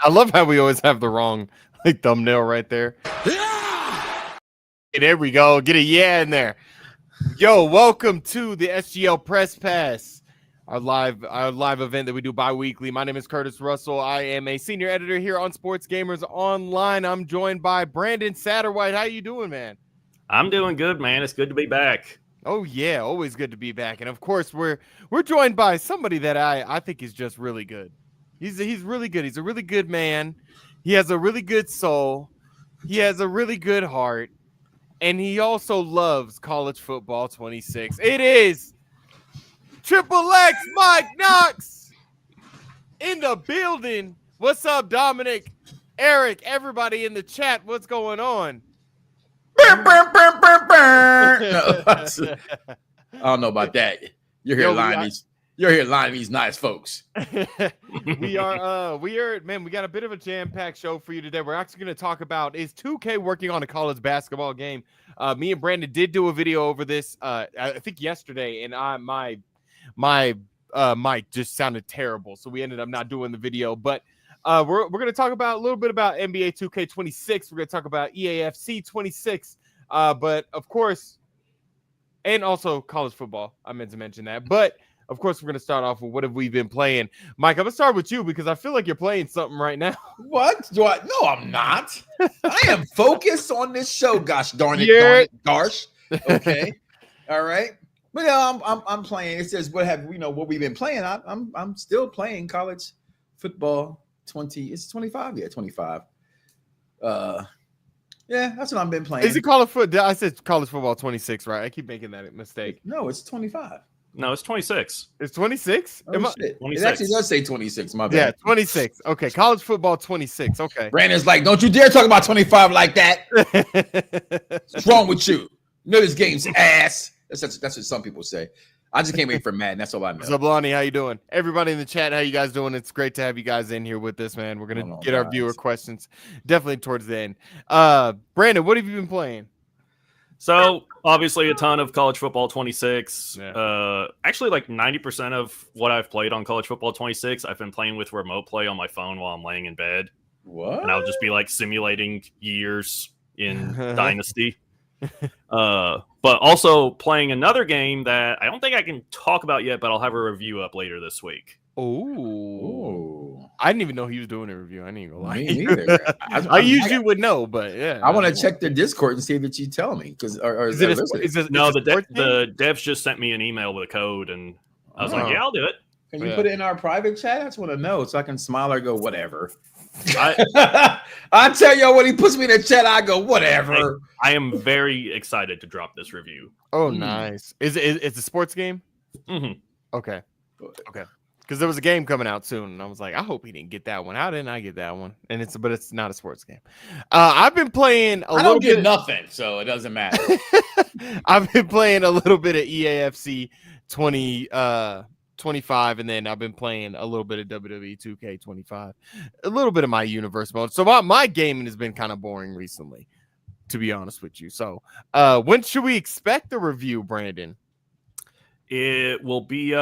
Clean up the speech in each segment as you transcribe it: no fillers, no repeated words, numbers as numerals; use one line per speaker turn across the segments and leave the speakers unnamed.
I love how we always have the wrong thumbnail right there. Yeah! There we go. Get a yeah in there. Yo, welcome to the SGO Press Pass, our live event that we do bi-weekly. My name is Curtis Russell. I am a senior editor here on Sports Gamers Online. I'm joined by Brandon Satterwhite. How you doing, man?
I'm doing good, man. It's good to be back.
Oh yeah, always good to be back. And of course, we're joined by somebody that I think is just really good. He's really good. He's a really good man. He has a really good soul. He has a really good heart. And he also loves college football 26. It is Triple X Mike Knox in the building. What's up, Dominic, Eric, everybody in the chat? What's going on?
I don't know about that. You're here lying these nice folks.
we are man, we got a bit of a jam-packed show for you today. We're actually going to talk about, is 2K working on a college basketball game? Me and Brandon did do a video over this I think yesterday, and my mic just sounded terrible, so we ended up not doing the video. But we're going to talk about a little bit about NBA 2K26. We're going to talk about EAFC 26, but of course, and also college football. I meant to mention that, but of course, we're going to start off with what have we been playing. Mike, I'm going to start with you because I feel like you're playing something right now.
What? No, I'm not. I am focused on this show. Gosh darn it, gosh. Okay. All right. But yeah, I'm playing. It says what we've been playing. I'm still playing college football 20. It's 25. Yeah, 25. Yeah, that's what I've been playing.
Is it college football? I said college football 26, right? I keep making that mistake.
No, it's 25.
No, it's 26.
It's 26?
Oh, shit. 26. It actually does say 26. My bad.
Yeah, 26. Okay, college football 26. Okay.
Brandon's like, don't you dare talk about 25 like that. What's wrong with you? You know this game's ass. That's what some people say. I just can't wait for Madden. That's all I know.
Zablani, how you doing? Everybody in the chat, how you guys doing? It's great to have you guys in here with us, man. We're going to get our viewer questions definitely towards the end. Brandon, what have you been playing?
So, obviously, a ton of college football 26. Yeah. Actually, like 90% of what I've played on college football 26, I've been playing with remote play on my phone while I'm laying in bed.
What?
And I'll just be like simulating years in Dynasty. But also playing another game that I don't think I can talk about yet, but I'll have a review up later this week.
Oh, I didn't even know he was doing a review. I didn't even lie.
Me neither.
I usually would know, but yeah.
I want to check their Discord and see if you tell me. Because
the devs just sent me an email with a code, and I was like, yeah, I'll do it.
Can you put it in our private chat? I just want to know so I can smile or go, whatever. I tell y'all when he puts me in the chat, I go, whatever.
I am very excited to drop this review.
Oh, nice. Is it a sports game?
Mm-hmm.
Okay. Because there was a game coming out soon, and I was like, I hope he didn't get that one. How didn't I get that one? And it's not a sports game. I've been playing
I don't get nothing, so it doesn't matter.
I've been playing a little bit of EAFC 25, and then I've been playing a little bit of WWE 2K25, a little bit of my universe mode. So my gaming has been kind of boring recently, to be honest with you. So when should we expect the review, Brandon?
It will be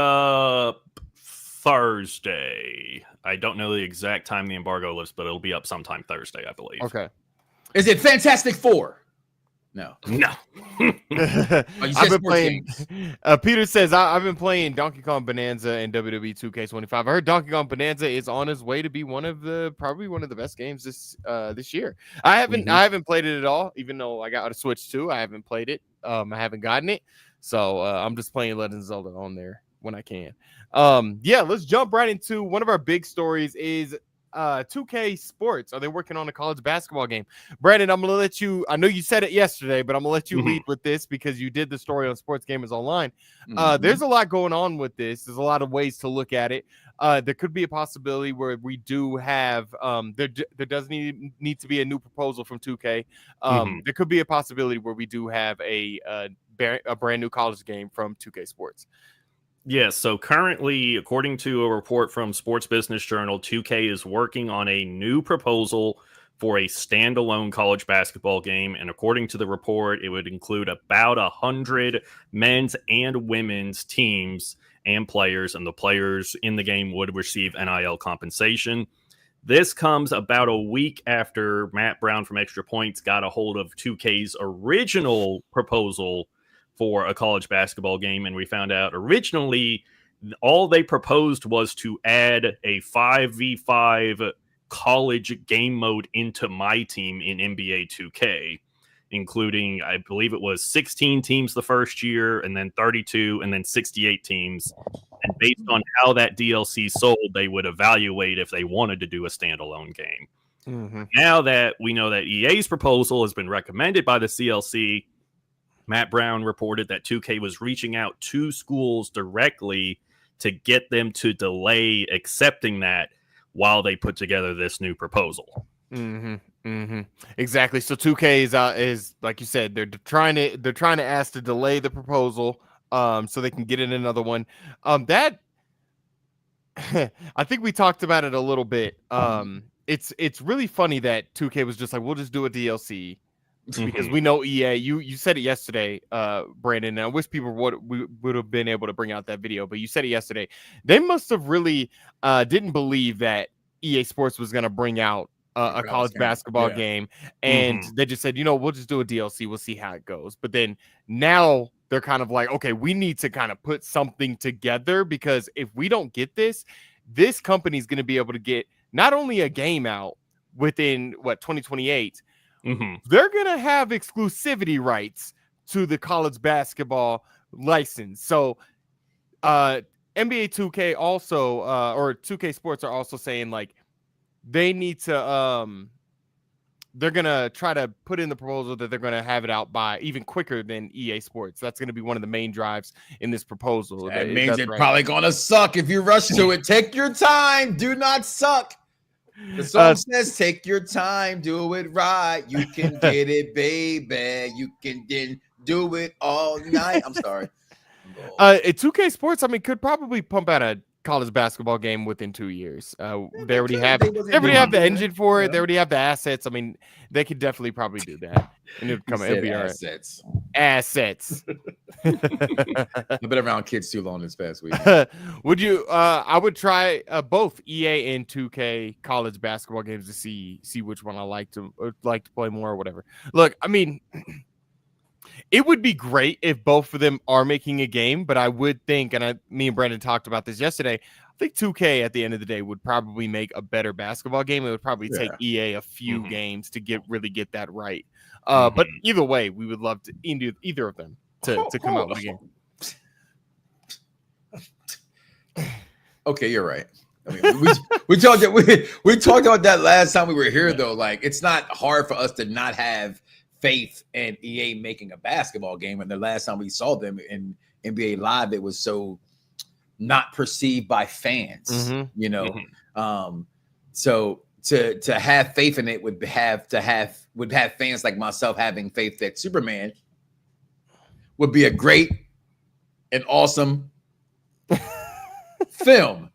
Thursday. I don't know the exact time the embargo lifts, but it'll be up sometime Thursday, I believe.
Okay.
Is it Fantastic Four? No.
I've been playing. Peter says I've been playing Donkey Kong Bonanza and WWE 2K25. I heard Donkey Kong Bonanza is on his way to be probably one of the best games this year. I haven't played it at all, even though I got a Switch too. I haven't played it. I haven't gotten it, so I'm just playing Legend of Zelda on there when I can. Let's jump right into one of our big stories. Is 2K Sports, are they working on a college basketball game? Brandon, I'm gonna let you, I know you said it yesterday, but I'm gonna let you lead with this because you did the story on Sports Gamers Online. There's a lot going on with this. There's a lot of ways to look at it. There could be a possibility where we do have there does need to be a new proposal from 2K. There could be a possibility where we do have a brand new college game from 2K Sports.
Yes, so currently, according to a report from Sports Business Journal, 2K is working on a new proposal for a standalone college basketball game. And according to the report, it would include about 100 men's and women's teams and players. And the players in the game would receive NIL compensation. This comes about a week after Matt Brown from Extra Points got a hold of 2K's original proposal for a college basketball game. And we found out originally all they proposed was to add a 5v5 college game mode into My Team in NBA 2K, including, I believe it was 16 teams the first year, and then 32, and then 68 teams. And based on how that DLC sold, they would evaluate if they wanted to do a standalone game.
Mm-hmm.
Now that we know that EA's proposal has been recommended by the CLC, Matt Brown reported that 2K was reaching out to schools directly to get them to delay accepting that while they put together this new proposal.
Mm-hmm. Mm-hmm. Exactly. So 2K is like you said, they're trying to ask to delay the proposal so they can get in another one. That I think we talked about it a little bit. It's really funny that 2K was just like, we'll just do a DLC because we know EA. You said it yesterday, Brandon. And I wish people would have been able to bring out that video, but you said it yesterday. They must have really didn't believe that EA Sports was going to bring out a college basketball game, and they just said, we'll just do a DLC. We'll see how it goes. But then now they're kind of like, okay, we need to kind of put something together, because if we don't get this company is going to be able to get not only a game out within 2028, they're going to have exclusivity rights to the college basketball license. So NBA 2K also, or 2K Sports are also saying like they need to, they're going to try to put in the proposal that they're going to have it out by even quicker than EA Sports. That's going to be one of the main drives in this proposal.
That means it's probably going to suck if you rush to it. Take your time. Do not suck. The song says, take your time. Do it right. You can get it, baby. You can then do it all night. I'm sorry.
2K Sports, could probably pump out a college basketball game within 2 years. They already have the engine for it. They already have the assets. They could definitely probably do that. And it'd be
assets.
Assets.
I've been around kids too long this past week.
Would you? I would try both EA and 2K college basketball games to see which one I like to play more or whatever. Look, it would be great if both of them are making a game, but I would think, and me and Brandon talked about this yesterday, I think 2K at the end of the day would probably make a better basketball game. It would probably take EA a few games to really get that right. But either way, we would love to either of them to come out with a game.
Okay, you're right. We talked about that last time we were here, though. Like, it's not hard for us to not have faith in EA making a basketball game. And the last time we saw them in NBA Live, it was so not perceived by fans, So to have faith in it would have fans like myself having faith that Superman would be a great and awesome film.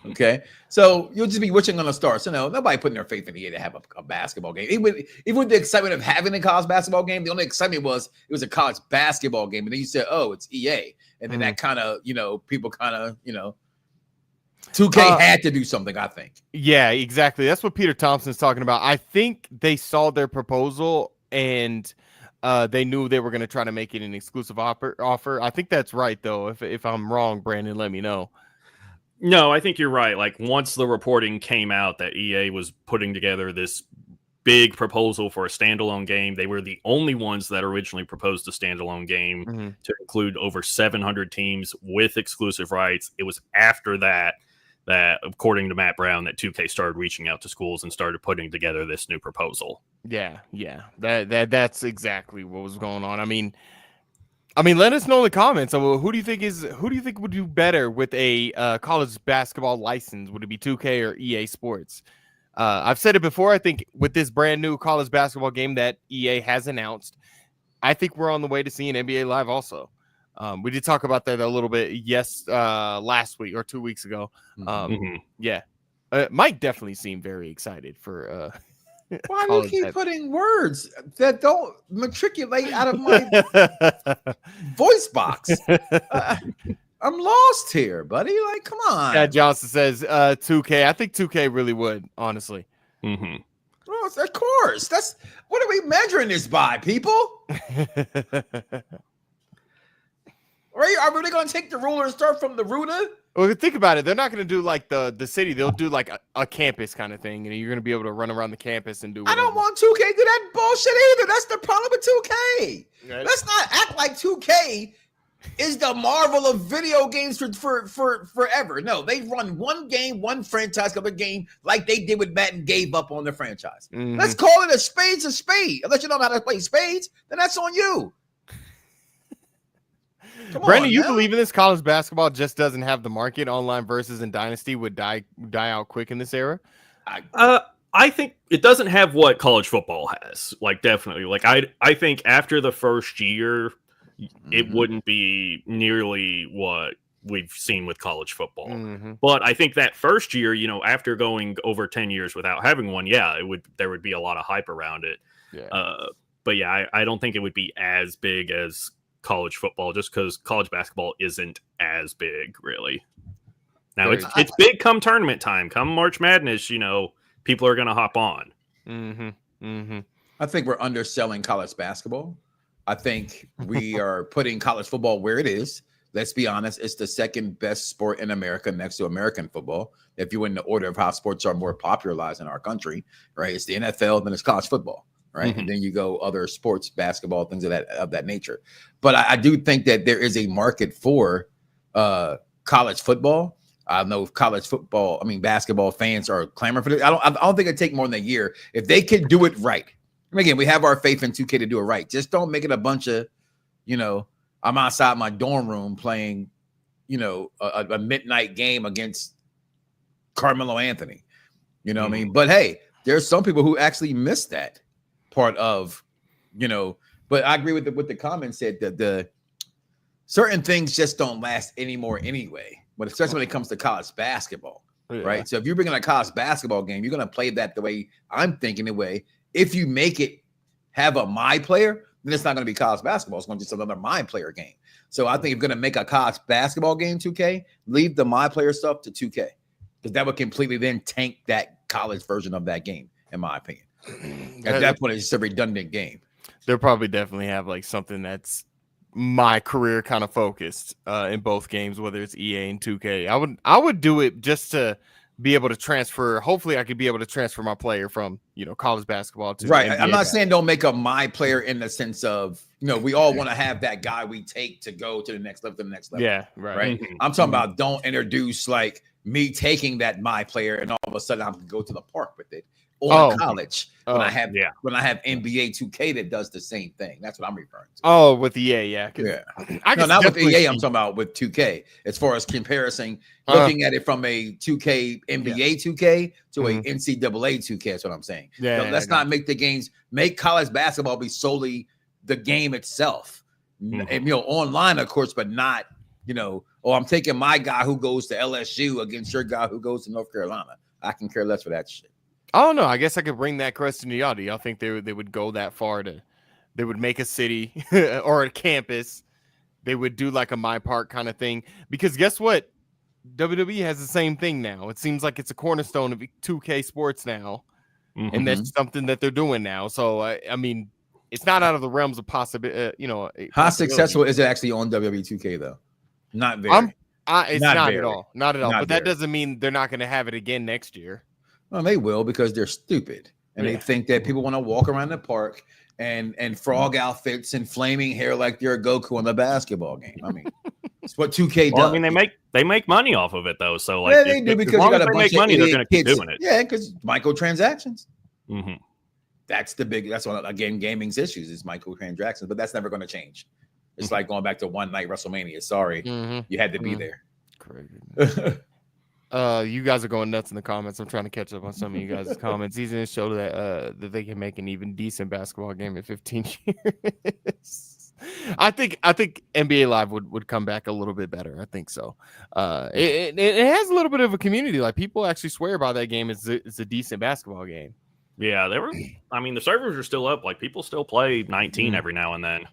Okay, so you'll just be wishing on the stars. So nobody putting their faith in EA to have a basketball game. Even with the excitement of having a college basketball game, the only excitement was it was a college basketball game. And then you said, oh, it's EA. And then that kind of, people kind of, 2K had to do something, I think. Yeah,
exactly. That's what Peter Thompson's talking about. I think they saw their proposal and they knew they were going to try to make it an exclusive offer. I think that's right, though. If I'm wrong, Brandon, let me know.
No, I think you're right. Like, once the reporting came out that EA was putting together this big proposal for a standalone game, they were the only ones that originally proposed a standalone game to include over 700 teams with exclusive rights. It was after that, according to Matt Brown, that 2K started reaching out to schools and started putting together this new proposal.
Yeah. That's exactly what was going on. Let us know in the comments. So who do you think would do better with a college basketball license? Would it be 2K or EA Sports? I've said it before. I think with this brand new college basketball game that EA has announced, I think we're on the way to seeing NBA Live also. We did talk about that a little bit last week or 2 weeks ago. Yeah. Mike definitely seemed very excited for
why do you keep putting words that don't matriculate out of my voice box? I'm lost here, buddy. Like, come on.
Yeah, Johnson says 2K. I think 2K really would, honestly.
Mm-hmm.
Well, of course. That's what are we measuring this by, people? Right? Are we really going to take the ruler and start from the ruler?
Well, think about it. They're not going to do like the city. They'll do like a campus kind of thing, and you're going to be able to run around the campus and do whatever.
I don't want 2K to do that bullshit either. That's the problem with 2K. Right. Let's not act like 2K is the marvel of video games for forever. No, they run one game, one franchise of a game like they did with Madden, gave up on the franchise. Mm-hmm. Let's call it a spade's a spade. Unless you know how to play spades, then that's on you.
Brandon, you believe in this? College basketball just doesn't have the market. Online versus and Dynasty would die out quick in this era.
I think it doesn't have what college football has. Like, definitely. Like, I think after the first year, it wouldn't be nearly what we've seen with college football. Mm-hmm. But I think that first year, after going over 10 years without having one, there would be a lot of hype around it. Yeah. But yeah, I don't think it would be as big as college football, just because college basketball isn't as big, really. Now it's big come tournament time, come March Madness. People are going to hop on.
Mm-hmm. Mm-hmm.
I think we're underselling college basketball. I think we are putting college football where it is. Let's be honest, it's the second best sport in America next to American football. If you in the order of how sports are more popularized in our country, right? It's the NFL, then it's college football. Right. Mm-hmm. And then you go other sports, basketball, things of that nature. But I do think that there is a market for college football. I know basketball fans are clamoring for this. I don't think it'd take more than a year if they could do it right. Again, we have our faith in 2K to do it right. Just don't make it a bunch of, I'm outside my dorm room playing, a midnight game against Carmelo Anthony. You know what I mean? But hey, there's some people who actually miss that part of, but I agree with the comment said that the certain things just don't last anymore anyway, but especially when it comes to college basketball, right? So if you're bringing a college basketball game, you're going to play that the way I'm thinking the way. If you make it have a my player, then it's not going to be college basketball. It's going to be just another my player game. So I think if you're going to make a college basketball game 2K, leave the my player stuff to 2K, because that would completely then tank that college version of that game, in my opinion. At that point, it's just a redundant game.
They'll probably definitely have like something that's my career kind of focused in both games, whether it's EA and 2K. I would do it just to be able to transfer. Hopefully I could be able to transfer my player from, college basketball to
right.
NBA
I'm not saying don't make a my player in the sense of, we all want to have that guy we take to go to the next level,
Yeah. Right.
Mm-hmm. I'm talking about don't introduce like me taking that my player and all of a sudden I'm going to go to the park with it. Or college when I have NBA 2K that does the same thing. That's what I'm referring to.
Oh, with EA, yeah.
Not with EA. I'm talking about with 2K. As far as comparison, looking at it from a 2K NBA 2K to a NCAA 2K. That's what I'm saying. Yeah. So let's not make the games. Make college basketball be solely the game itself. And online, of course, but not. I'm taking my guy who goes to LSU against your guy who goes to North Carolina. I can care less for that shit.
I don't know. I guess I could bring that question to y'all. Do y'all think they would go that far they would make a city or a campus? They would do like a My Park kind of thing. Because guess what? WWE has the same thing now. It seems like it's a cornerstone of 2K Sports now. Mm-hmm. And that's something that they're doing now. So, I mean, it's not out of the realms of possibility.
How successful is it actually on WWE 2K, though? Not very.
It's not at all. Not at all. But that doesn't mean they're not going to have it again next year.
Well, they will, because they're stupid and they think that people want to walk around the park and frog outfits and flaming hair like they're a Goku in the basketball game. I mean, it's what 2K does.
Well, I mean, they make money off of it though, so like
they do, because you got a bunch of
money, they're going to keep doing it.
Yeah, because microtransactions.
Mm-hmm.
That's one again gaming's issues is microtransactions, but that's never going to change. It's like going back to one night WrestleMania. Sorry, you had to be there.
Crazy. You guys are going nuts in the comments. I'm trying to catch up on some of you guys' comments. He's going to show that they can make an even decent basketball game in 15 years. I think NBA Live would come back a little bit better. I think so. It has a little bit of a community. Like, people actually swear by that game. It's a decent basketball game.
Yeah, the servers are still up. Like, people still play 19 every now and then.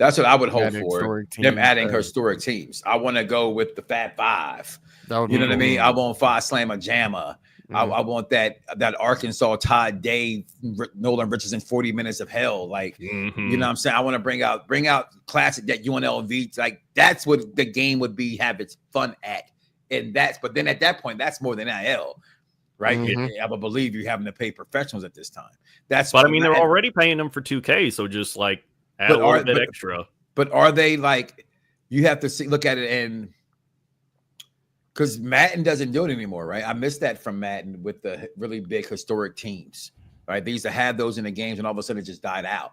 That's what I would hope
Adding
for.
historic
Them
teams,
adding historic teams. I want to go with the Fat Five.
That would
You know
be
what I mean?
cool.
I want Five Slamma Jamma. I want that Arkansas Todd Day, Nolan Richardson 40 minutes of hell. Like, you know what I'm saying? I want to bring out classic that UNLV. Like, that's what the game would be, have its fun at. And but then at that point, that's more than NIL, right? I would believe you're having to pay professionals at this time. But
I mean, they're already paying them for 2K, so just like add a little bit extra.
But are they like, you have to look at it, and because Madden doesn't do it anymore, right? I missed that from Madden with the really big historic teams, right? They used to have those in the games, and all of a sudden it just died out,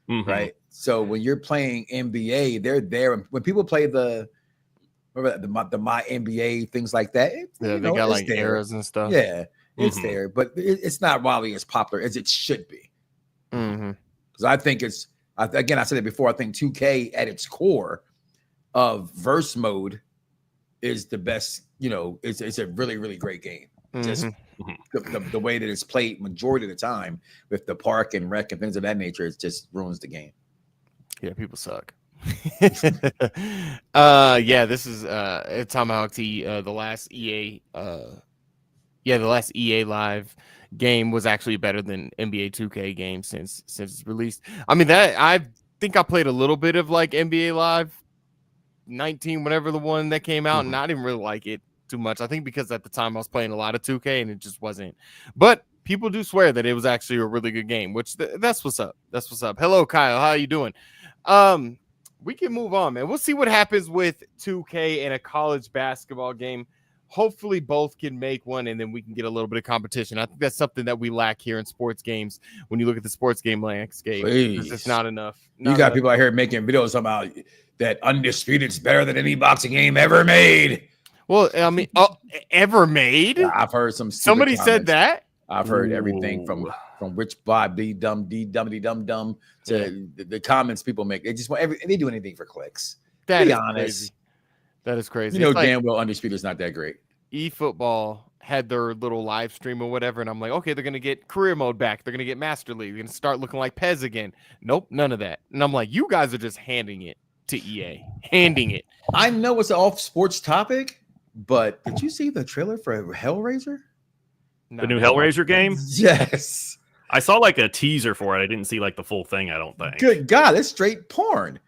right? So when you're playing NBA, they're there. When people play the My NBA, things like that,
they got like eras and stuff.
Yeah, it's there, but it's not wildly as popular as it should be. Because I think again, I said it before, I think 2K at its core of verse mode is the best. It's a really, really great game. Just the way that it's played majority of the time with the park and rec and things of that nature, it just ruins the game.
Yeah, people suck. This is Tomahawk T. The last EA live game was actually better than NBA 2K game since it's released. I mean, that I think I played a little bit of like NBA Live 19, whatever the one that came out, and I didn't really like it too much. I think because at the time I was playing a lot of 2K and it just wasn't. But people do swear that it was actually a really good game, which that's what's up. That's what's up. Hello, Kyle. How you doing? We can move on, man. We'll see what happens with 2K and a college basketball game. Hopefully both can make one, and then we can get a little bit of competition. I think that's something that we lack here in sports games. When you look at the sports game landscape, it's not enough. You
got people out here making videos about that Undisputed's better than any boxing game ever made.
Well, I mean, ever made?
I've heard
somebody said that.
I've heard everything from Rich Bob D Dum to the comments people make. They just they do anything for clicks.
That
be
is
honest.
crazy. That is crazy.
Damn well Undisputed's not that great.
eFootball had their little live stream or whatever, and I'm like, okay, they're gonna get career mode back. They're gonna get Master League. They're gonna start looking like Pez again. Nope, none of that. And I'm like, you guys are just handing it to EA, handing it.
I know it's an off sports topic, but did you see the trailer for Hellraiser?
The new Hellraiser game?
Yes.
I saw like a teaser for it. I didn't see like the full thing, I don't think.
Good God, it's straight porn.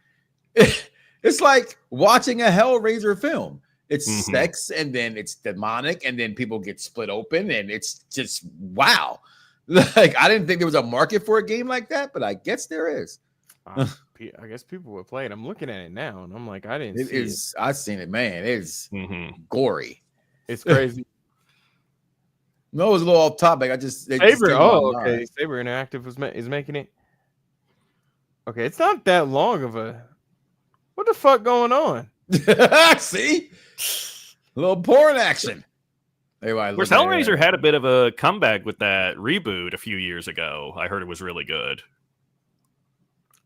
It's like watching a Hellraiser film. It's sex, and then it's demonic, and then people get split open, and it's just wow. Like, I didn't think there was a market for a game like that, but I guess there is.
I guess people were playing. I'm looking at it now, and I'm like, I didn't see it.
I've seen it, man. It's gory.
It's crazy.
No, it was a little off topic.
Saber. Okay. Saber Interactive is making it. Okay, it's not that long of a. What the fuck going on?
See, a little porn action.
Of course, Hellraiser had a bit of a comeback with that reboot a few years ago. I heard it was really good.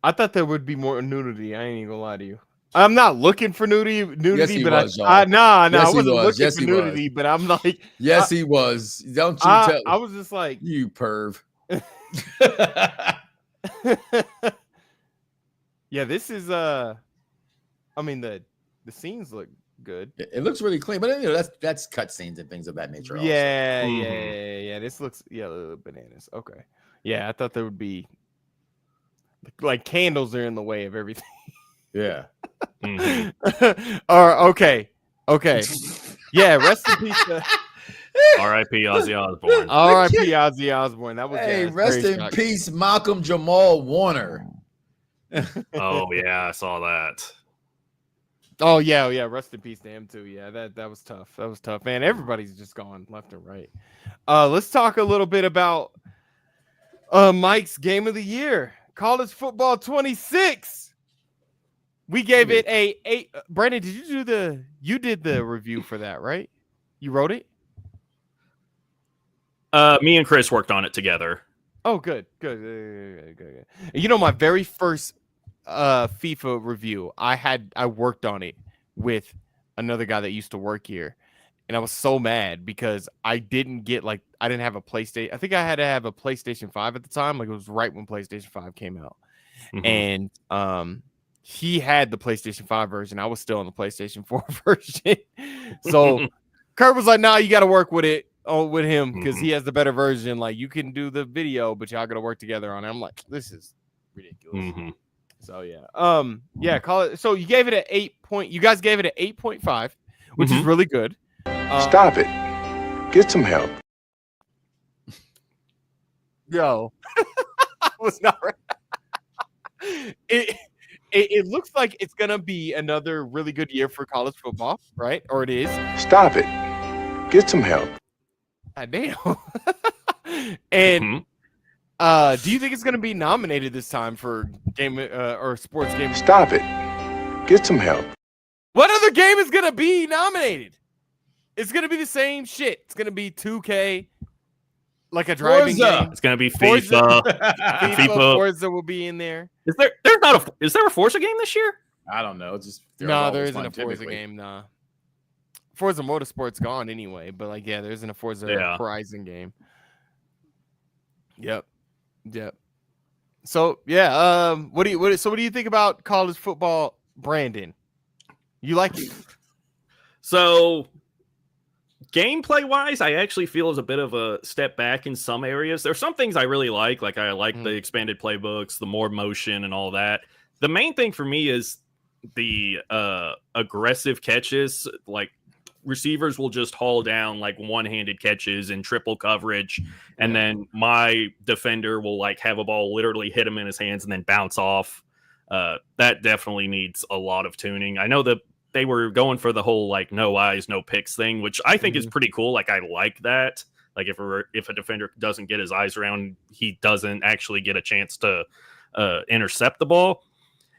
I thought there would be more nudity. I ain't even gonna lie to you. I'm not looking for nudity, but I wasn't looking for nudity. But I'm like,
yes, he was. Don't you tell?
I was just like,
you perv.
Yeah, this is I mean the scenes look good.
It looks really clean, but that's cutscenes and things of that nature.
Yeah, yeah. This looks bananas. Okay, yeah, I thought there would be like candles are in the way of everything.
Yeah.
Okay. Yeah, rest in peace.
R.I.P. Ozzy Osbourne.
R.I.P. Ozzy Osbourne. That was
rest in peace, Malcolm Jamal Warner.
Oh yeah, I saw that.
Oh yeah. Rest in peace to him too. Yeah, that was tough. That was tough, man. Everybody's just gone left and right. Let's talk a little bit about Mike's game of the year, college football 26. We gave it a 8. Brandon, did you did the review for that, right? You wrote it?
Me and Chris worked on it together.
Oh, good. You know, my very first FIFA review, I worked on it with another guy that used to work here, and I was so mad because I didn't have a PlayStation. I think I had to have a PlayStation 5 at the time. Like, it was right when PlayStation 5 came out, and he had the PlayStation 5 version. I was still on the PlayStation 4 version. So Kurt was like, "Nah, you got to work with it with him because he has the better version. Like you can do the video, but y'all got to work together on it." I'm like, "This is ridiculous." So yeah, call it. So you gave it an 8 point. You guys gave it an 8.5, which is really good.
Stop it. Get some help.
Yo, I was not right. It looks like it's gonna be another really good year for college football, right? Or it is.
Stop it. Get some help.
God damn. And do you think it's gonna be nominated this time for game or sports game?
Stop it. Get some help.
What other game is gonna be nominated? It's gonna be the same shit. It's gonna be 2K, like a driving game.
It's gonna be FIFA.
FIFA, Forza will be in there.
Is there a Forza game this year?
I don't know. It's just
no, there isn't a Forza game. Nah, Forza Motorsport's gone anyway. But like, yeah, there isn't a Forza Horizon game. Yep. So yeah, what do you think about college football, Brandon? You like it?
So gameplay wise, I actually feel is a bit of a step back in some areas. There's some things I really like I like the expanded playbooks, the more motion and all that. The main thing for me is the aggressive catches. Like receivers will just haul down like one-handed catches in triple coverage, and then my defender will like have a ball literally hit him in his hands and then bounce off. That definitely needs a lot of tuning. I know that they were going for the whole like no eyes, no picks thing, which I think is pretty cool. Like I like that. Like if a defender doesn't get his eyes around, he doesn't actually get a chance to intercept the ball.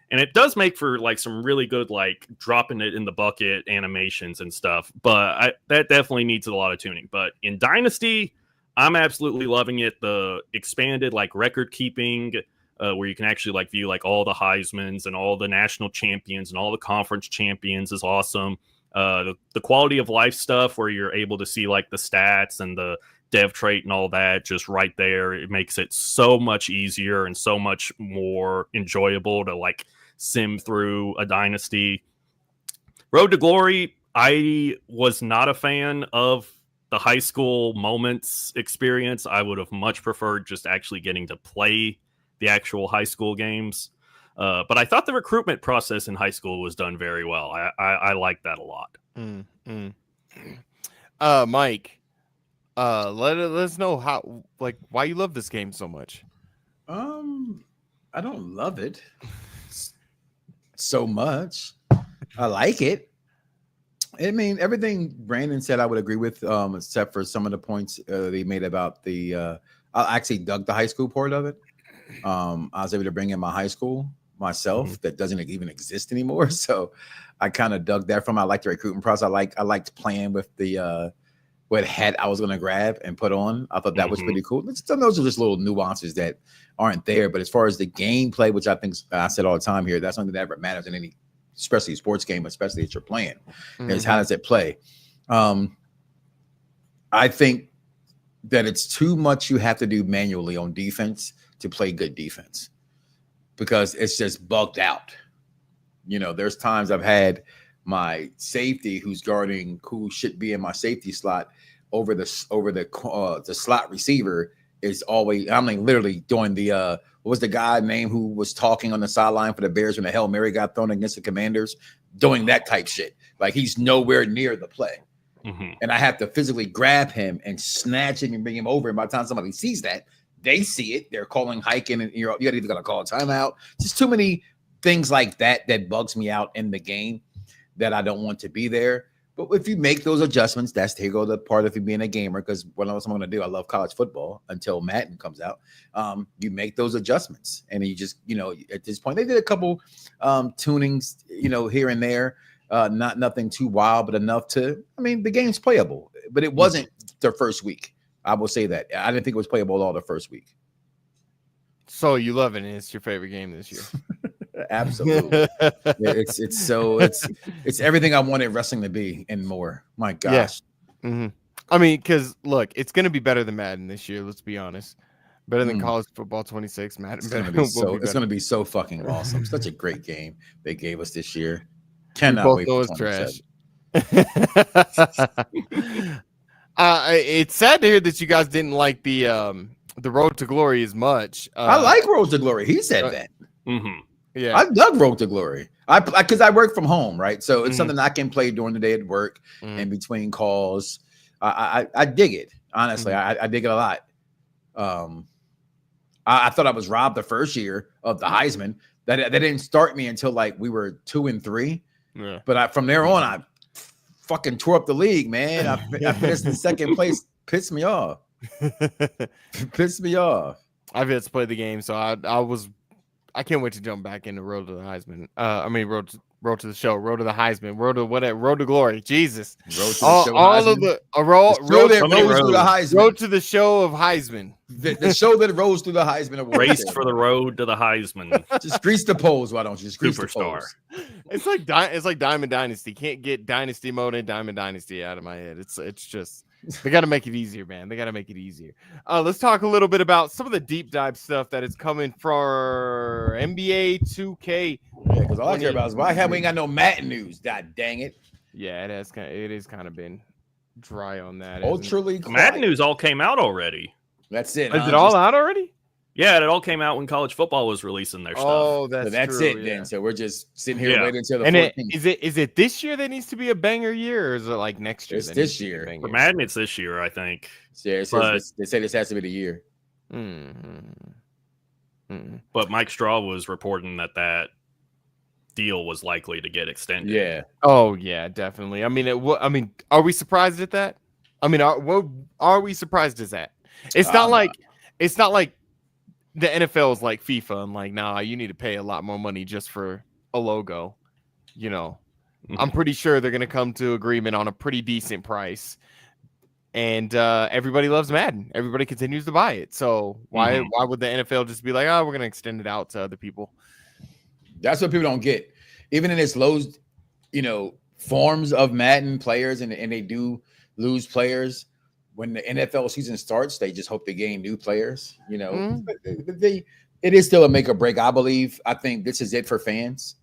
And it does make for like some really good like dropping it in the bucket animations and stuff. But that definitely needs a lot of tuning. But in Dynasty, I'm absolutely loving it. The expanded like record keeping, where you can actually like view like all the Heismans and all the national champions and all the conference champions is awesome. The quality of life stuff where you're able to see like the stats and the dev trait and all that just right there. It makes it so much easier and so much more enjoyable to like sim through a dynasty. Road to Glory, I was not a fan of the high school moments experience. I would have much preferred just actually getting to play the actual high school games. But I thought the recruitment process in high school was done very well. I like that a lot.
Mike, let us know how, like, why you love this game so much.
I don't love it so much. I like it. I mean, everything Brandon said, I would agree with, except for some of the points they made about the. I actually dug the high school part of it. I was able to bring in my high school myself that doesn't even exist anymore. So I kind of dug that from. I liked the recruiting process. I liked playing with the what hat I was going to grab and put on. I thought that was pretty cool. Some of those are just little nuances that aren't there. But as far as the gameplay, which I think I said all the time here, that's something that ever matters in any, especially sports game, especially that you're playing, is how does it play? I think that it's too much you have to do manually on defense to play good defense because it's just bugged out. You know, there's times I've had my safety who should be in my safety slot over the slot receiver is always, I mean, literally doing the what was the guy name who was talking on the sideline for the Bears when the Hail Mary got thrown against the Commanders, doing that type shit. Like he's nowhere near the play. And I have to physically grab him and snatch him and bring him over. And by the time somebody sees that, they see it. They're calling hiking, and you're either going to call a timeout. Just too many things like that bugs me out in the game that I don't want to be there. But if you make those adjustments, here go the part of you being a gamer, because what else I'm going to do? I love college football until Madden comes out. You make those adjustments, and you just, at this point, they did a couple tunings, here and there. Nothing too wild, but enough to, the game's playable, but it wasn't the first week. I will say that. I didn't think it was playable all the first week.
So you love it, and it's your favorite game this year.
Absolutely. It's everything I wanted wrestling to be and more. My gosh.
Yeah. Because look, it's going to be better than Madden this year. Let's be honest. Better than college football 26. Madden.
It's gonna be so fucking awesome. Such a great game they gave us this year. Cannot wait for 27.
It's sad to hear that you guys didn't like the Road to Glory as much.
I like Road to Glory. He said that.
Yeah,
I love Road to Glory. Because I work from home, right? So it's something I can play during the day at work and between calls. I dig it. Honestly, I dig it a lot. I thought I was robbed the first year of the Heisman. That didn't start me until like we were 2 and 3. Yeah. But from there on, I fucking tore up the league, man. I finished in second place. Pissed me off. Pissed me off.
I've yet to play the game, so I can't wait to jump back into Road to the Heisman. Road to the show, Road to the Heisman, Road to Glory. Jesus,
Road to the show
all of the road to the show of Heisman.
The show that rose through the Heisman Award.
Raced for the road to the Heisman.
Just grease the poles, why don't you? Just grease
Superstar.
The poles.
It's like Diamond Dynasty. Can't get Dynasty mode and Diamond Dynasty out of my head. It's just they got to make it easier, man. They got to make it easier. Let's talk a little bit about some of the deep dive stuff that is coming for NBA 2K.
Yeah, because all I care about is why we ain't got no Madden news. God dang it.
Yeah, it has kind of been dry on that.
Ultra
Madden news all came out already.
That's it.
Is it all out already?
Yeah, it all came out when college football was releasing their stuff.
Oh,
that's
true,
it
yeah.
then. So we're just sitting here waiting until the 14th.
Is it this year that needs to be a banger year, or is it like next year?
It's this year.
For Madden, it's this year, I think.
Yeah, they say this has to be the year.
But Mike Straw was reporting that deal was likely to get extended.
Yeah.
Oh yeah, definitely. I mean, are we surprised at that? I mean, are we surprised at that? It's not like the NFL is like FIFA and like, nah, you need to pay a lot more money just for a logo. You know, I'm pretty sure they're gonna come to agreement on a pretty decent price. And everybody loves Madden. Everybody continues to buy it. So why would the NFL just be like, oh, we're gonna extend it out to other people?
That's what people don't get. Even in its low, forms of Madden players, and they do lose players. When the NFL season starts, they just hope they gain new players. It is still a make or break, I believe. I think this is it for fans,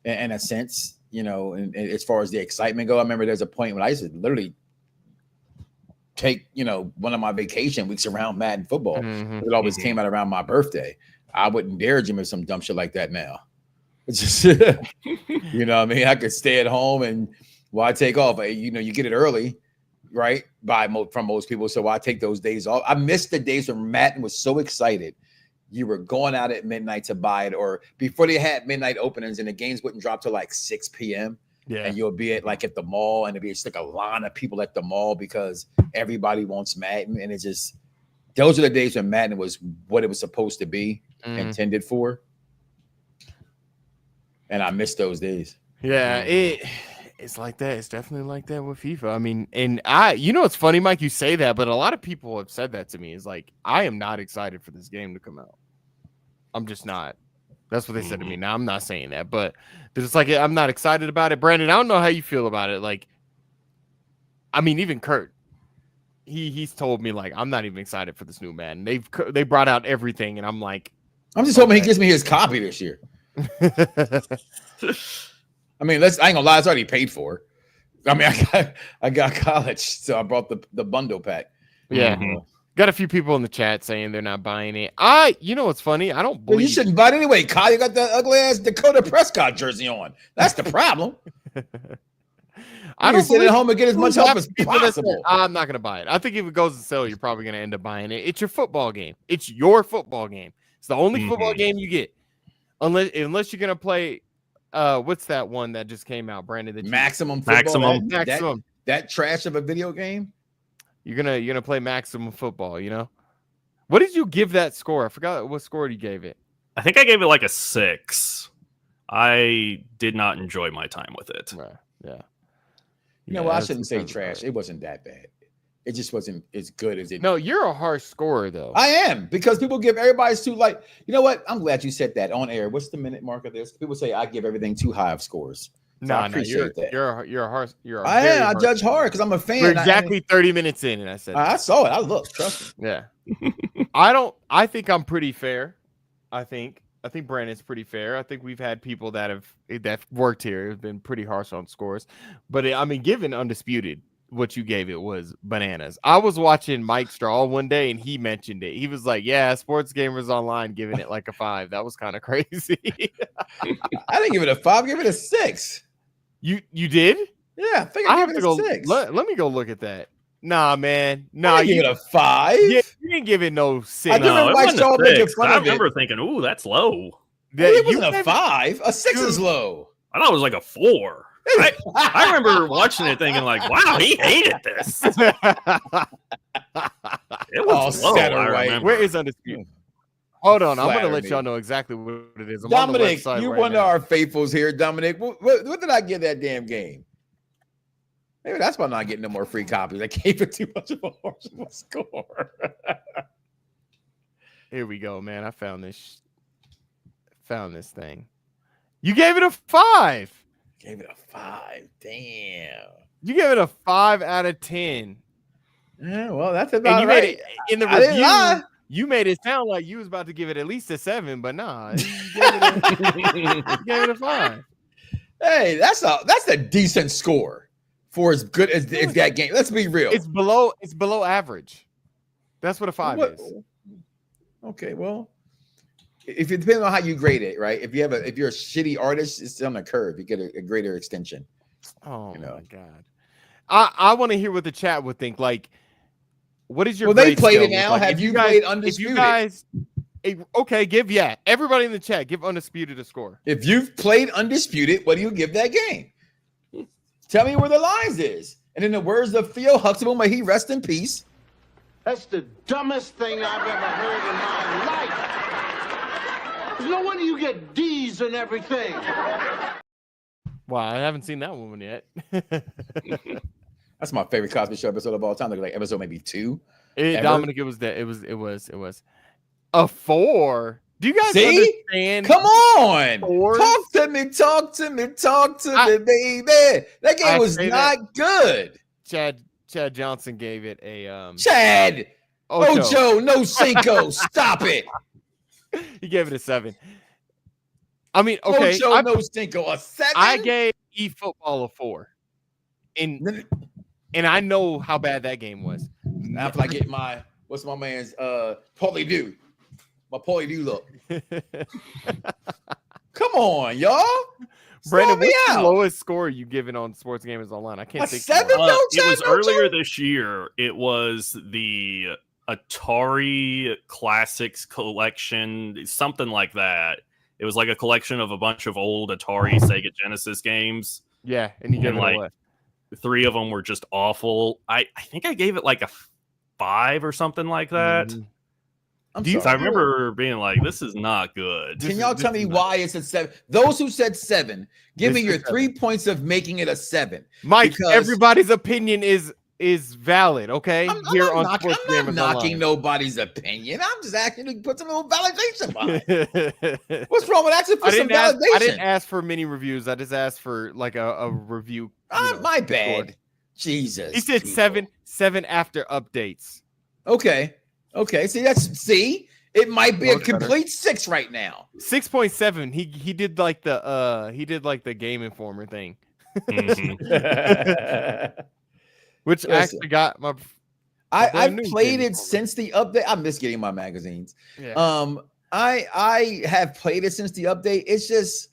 in a sense. And as far as the excitement go, I remember there's a point when I used to literally take one of my vacation weeks around Madden football. It always came out around my birthday. I wouldn't dare Jimmy some dumb shit like that now. It's just what I mean. I could stay at home and I take off. You get it early, right? From most people. So I take those days off. I miss the days when Madden was so excited. You were going out at midnight to buy it, or before they had midnight openings and the games wouldn't drop till like 6 p.m. Yeah. And you'll be at the mall, and it'll be just like a line of people at the mall because everybody wants Madden. And those are the days when Madden was what it was supposed to be intended for. And I miss those days.
Yeah, it's like that. It's definitely like that with FIFA. I mean, and it's funny, Mike, you say that, but a lot of people have said that to me. Is like, I am not excited for this game to come out. I'm just not. That's what they said to me. Now, I'm not saying that, but it's like, I'm not excited about it. Brandon, I don't know how you feel about it. Like, I mean, even Kurt, he's told me, like, I'm not even excited for this new Madden. They brought out everything, and I'm like,
I'm just hoping he gives me his copy this year. I mean, I ain't gonna lie, it's already paid for. I mean, I got college, so I brought the bundle pack.
Yeah. Got a few people in the chat saying they're not buying it. What's funny? I don't believe
you shouldn't buy it anyway, Kyle. You got that ugly ass Dakota Prescott jersey on. That's the problem. I don't sit at home and get as much help as possible.
I'm not gonna buy it. I think if it goes to sale, you're probably gonna end up buying it. It's your football game. It's your football game. It's the only football game you get, unless you're gonna play. What's that one that just came out, Brandon?
Maximum football.
Maximum.
That trash of a video game.
You're gonna play Maximum Football. What did you give that score? I forgot what score you gave it.
I think I gave it like a 6. I did not enjoy my time with it.
Right. Yeah.
I shouldn't say trash. It wasn't that bad. It just wasn't as good as it.
No, you're a harsh scorer, though.
I am, because people give everybody's too you know what? I'm glad you said that on air. What's the minute mark of this? People say I give everything too high of scores. So I
No,
appreciate that.
You're a harsh. You're.
I
very
am. I
harsh
judge
man.
hard because I'm a fan.
We're exactly 30 minutes in, and I said,
I saw it. I looked. Trust me.
yeah. I think I'm pretty fair. I think Brandon's pretty fair. I think we've had people that worked here have been pretty harsh on scores, but I mean, given Undisputed, what you gave it was bananas. I was watching Mike Straw one day, and he mentioned it. He was like, "Yeah, Sports Gamers Online giving it like a 5." That was kind of crazy.
I didn't give it a 5. Give it a 6.
You did?
Yeah, I think I gave it a 6.
Let me go look at that. Nah, man.
Nah,
Nah,
give
you
it a 5.
Yeah, you didn't give it no 6.
I didn't
No, it
Mike
wasn't
Straw
a
making
6.
fun
I
of it.
remember thinking, "Ooh, that's low."
It wasn't a 5. A 6 is low.
I thought it was like a 4. I remember watching it thinking like, "Wow, he hated this." It was low.
center
I
right.
remember.
Where is Undisputed? Hold on, I'm
Flatter
gonna let
me.
y'all know exactly what it is. I'm on the
Dominic,
website
you're
right
one
now.
of our faithfuls here. Dominic, what did I give that damn game? Maybe that's why I'm not getting no more free copies. I gave it too much of a harsh score.
Here we go, man. I found this thing. You gave it a 5.
Gave it a 5. Damn.
You gave it a 5 out of 10.
Yeah, well, that's
And
about
you
right.
made it in the
I didn't lie.
review. You made it sound like you was about to give it at least a 7, but nah, you gave it a 5.
Hey, that's a decent score for as good as that game. Let's be real.
It's below average. That's what a 5 is.
Okay, well, if it depends on how you grade it, right? If you're a shitty artist, it's on a curve. You get a greater extension.
Oh
You know.
my god. I want to hear what the chat would think. Like, what is your
Well, they
grade
played
scale
it now.
look like?
Have
If
you
guys-
played
If
Undisputed?
you guys, okay, everybody in the chat, give Undisputed a score.
If you've played Undisputed, what do you give that game? Tell me where the lines is. And in the words of Theo Huxtable, may he rest in peace.
That's the dumbest thing I've ever heard in my life. There's no wonder you get D's and everything.
Wow, I haven't seen that one yet.
That's my favorite Cosby Show episode of all time. Like episode maybe 2. Ever?
Dominic, it was a 4. Do you guys
See?
understand?
Come on.
Fours?
Talk to me, baby. That game
I
was
say
not good.
Chad Johnson gave it a
Chad. Ocho, no Cinco. Stop it.
He gave it a 7. I mean, okay,
Ocho, no Cinco. A 7?
I gave eFootball a 4. And I know how bad that game was.
After I get my, what's my man's Paulie Do. My Paulie Do look. Come on, y'all.
Brandon,
Storm me
what's the
out.
lowest score you given on Sports Gamers Online? I can't
A
think.
7?
of one.
It was earlier this year. It was the Atari Classics Collection, something like that. It was like a collection of a bunch of old Atari Sega Genesis games.
Yeah, and you gave
And
it
like
away.
3 of them were just awful. I think I gave it like a 5 or something like that.
Mhm.
I'm
Do you-
sorry.
I remember being like, "This is not good."
Can y'all tell me why it's a 7? Those who said 7, give
This
me your
is
3 points of making it a 7.
Mike,
because-
everybody's opinion is valid, okay?
I'm
Here
not
on
knocking,
Sports
I'm not
Gamers
knocking
Online.
nobody's opinion. I'm just asking to put some little validation behind it. What's wrong with asking for
I
some
didn't ask.
validation?
I didn't ask for many reviews. I just asked for like a review.
My bad. Jesus.
He said
people.
7 after updates.
Okay. See, it might be a
Much better.
complete 6 right now.
6.7. He did like the Game Informer thing,
Mhm.
which I
Listen.
actually got my.
I've
brand new
played
Game
it
Informer.
since the update. I miss getting my magazines.
Yeah.
I have played it since the update. It's just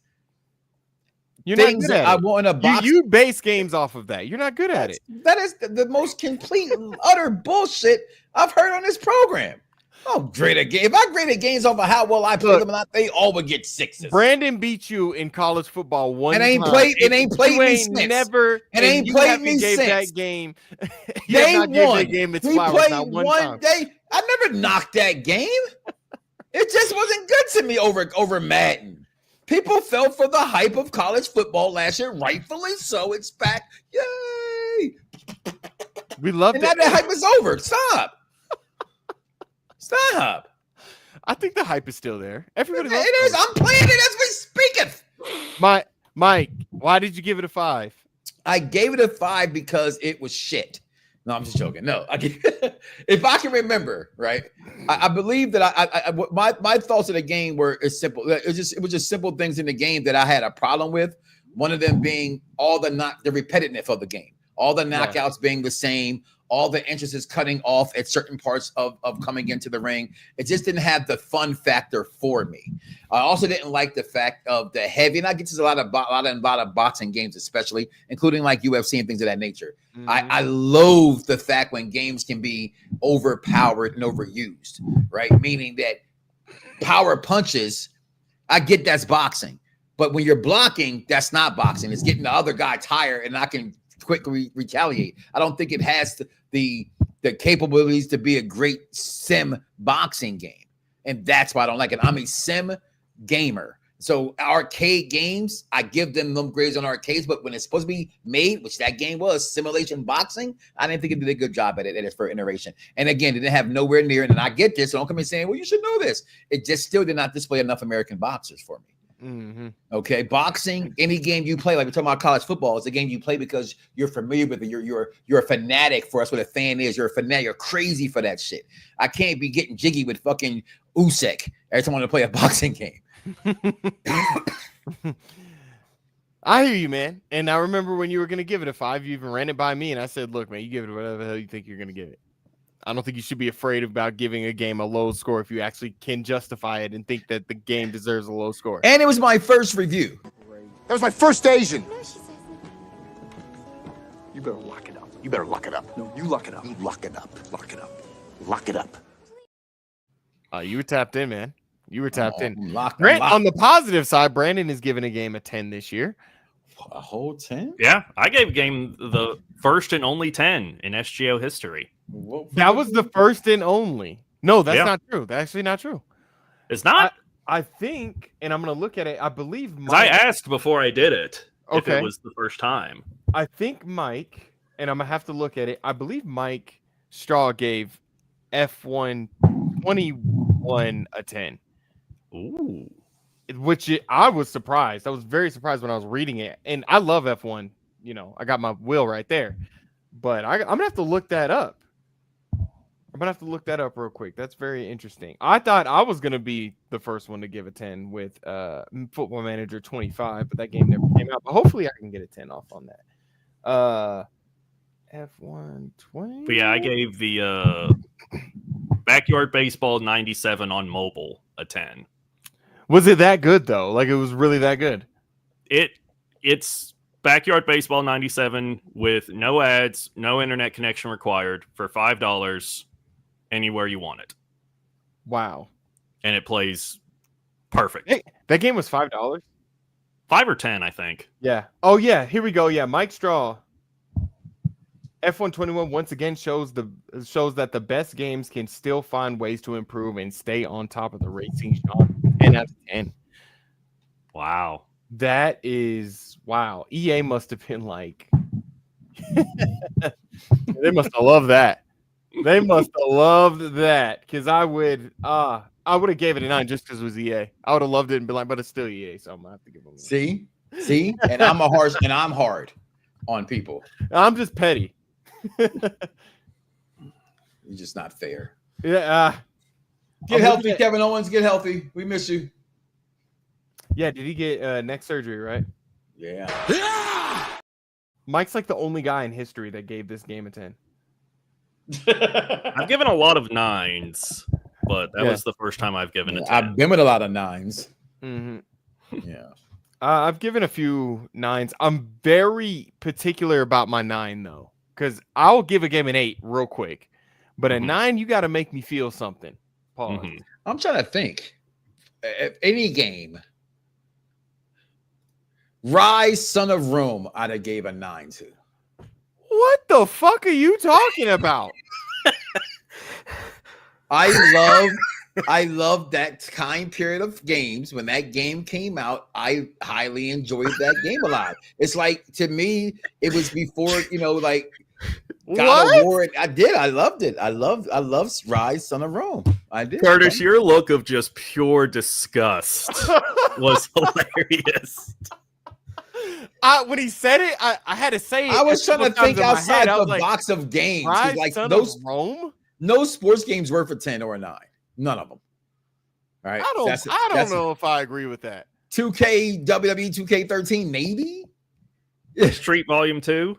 You're not
things
good
that
at
I
it.
want to box.
You base games off of that. You're not good at it.
That is the most complete, utter bullshit I've heard on this program. Oh, grade a game. If I graded games off of how well I play
Look,
them, they all would get 6s.
Brandon beat you in college football one
It ain't
time.
played- it ain't played
You
me
ain't
since.
never.
It
and
ain't
you
played
haven't
me
gave
since.
That game. You
Day
have not gave
one.
that game its
We
flowers,
played
not
one
time.
day. I never knocked that game. It just wasn't good to me over Madden. People fell for the hype of college football last year, rightfully so. It's back. Yay.
We loved
And now
it.
the hype is over. Stop. Stop.
I think the hype is still there.
It
Everybody loves
is.
it.
I'm playing it as we speak it.
Mike, Why did you give it a 5?
I gave it a 5 because it was shit. No, I'm just joking. No, if I can remember, right? I believe that my thoughts of the game were as simple. It was just simple things in the game that I had a problem with. One of them being the repetitiveness of the game, all the knockouts being the same, all the entrances cutting off at certain parts of coming into the ring. It just didn't have the fun factor for me. I also didn't like the fact of the heavy, and I get to a lot of boxing games, especially, including like UFC and things of that nature. Mm-hmm. I loathe the fact when games can be overpowered and overused, right? Meaning that power punches, I get that's boxing. But when you're blocking, that's not boxing. It's getting the other guy tired and I can quickly retaliate. I don't think it has the capabilities to be a great sim boxing game. And that's why I don't like it. I'm a sim gamer. So arcade games, I give them grades on arcades, but when it's supposed to be made, which that game was, simulation boxing, I didn't think it did a good job at it. It is for iteration. And again, it didn't have nowhere near it. And I get this. So don't come in saying, well, you should know this. It just still did not display enough American boxers for me. Mm-hmm. Okay, boxing, any game you play, like we're talking about college football, it's a game you play because you're familiar with it. You're a fanatic for us. What a fan is, you're a fanatic. You're crazy for that shit. I can't be getting jiggy with fucking Usyk every time I want to play a boxing game.
I hear you, man. And I remember when you were going to give it a 5, you even ran it by me, and I said, "Look, man, you give it whatever the hell you think you're going to give it. I don't think you should be afraid about giving a game a low score if you actually can justify it and think that the game deserves a low score."
And it was my first review.
That was my first Asian. You better lock it up. You better lock it up. No, you lock it up. You lock it up. Lock it up. Lock it up.
You were tapped in, man. You were tapped in.
Locked.
On the positive side, Brandon is giving a game a 10 this year.
A whole 10?
Yeah, I gave a game the first and only 10 in SGO history.
That was the first and only. No, that's not true. That's actually not true.
It's not?
I think, and I'm going to look at it, I believe
I asked before I did it if it was the first time.
I think Mike, and I'm going to have to look at it, I believe Mike Straw gave F1 21 a 10.
Ooh.
Which I was surprised. I was very surprised when I was reading it. And I love F1. You know, I got my will right there. But I'm going to have to look that up. I'm going to have to look that up real quick. That's very interesting. I thought I was going to be the first one to give a 10 with Football Manager 25, but that game never came out. But hopefully I can get a 10 off on that. F1 20.
But yeah, I gave the Backyard Baseball 97 on mobile a 10.
Was it that good though? Like it was really that good?
It's Backyard Baseball 97 with no ads, no internet connection required for $5 anywhere you want it.
Wow.
And it plays perfect.
Hey, that game was $5?
5 or 10, I think.
Yeah. Oh yeah, here we go. Yeah, Mike Straw. F121 once again shows that the best games can still find ways to improve and stay on top of the racing genre. 10 out of 10.
Wow.
That is wow. EA must have been like they must have loved that. They must have loved that because I would have gave it a 9 just because it was EA. I would have loved it and been like, but it's still EA, so I'm gonna have to give them.
See, and I'm hard on people.
I'm just petty.
You're just not fair.
Yeah.
Get healthy, Kevin Owens. Get healthy. We miss you.
Yeah, did he get neck surgery, right?
Yeah.
Mike's like the only guy in history that gave this game a 10.
I've given a lot of 9s, but that was the first time I've given a 10.
I've been with a lot of 9s.
Mm-hmm.
Yeah.
I've given a few 9s. I'm very particular about my 9, though, because I'll give a game an 8 real quick. But a 9, you got to make me feel something. Pause.
Mm-hmm. I'm trying to think. If any game, Rise, Son of Rome, I'd have gave a 9 to.
What the fuck are you talking about?
I love that time period of games. When that game came out, I highly enjoyed that game a lot. It's like, to me, it was before, like God of War. I did. I loved it. I loved Rise, Son of Rome. I did.
Curtis, your look of just pure disgust was hilarious.
When he said it, I had to say it.
I was trying to think outside the
like,
box of games.
Rise,
Like
Son
those
of Rome?
no sports games were for 10 or a 9. None of them. All right.
I don't know if I agree with that.
2K, WWE 2K13, maybe?
Street Volume 2.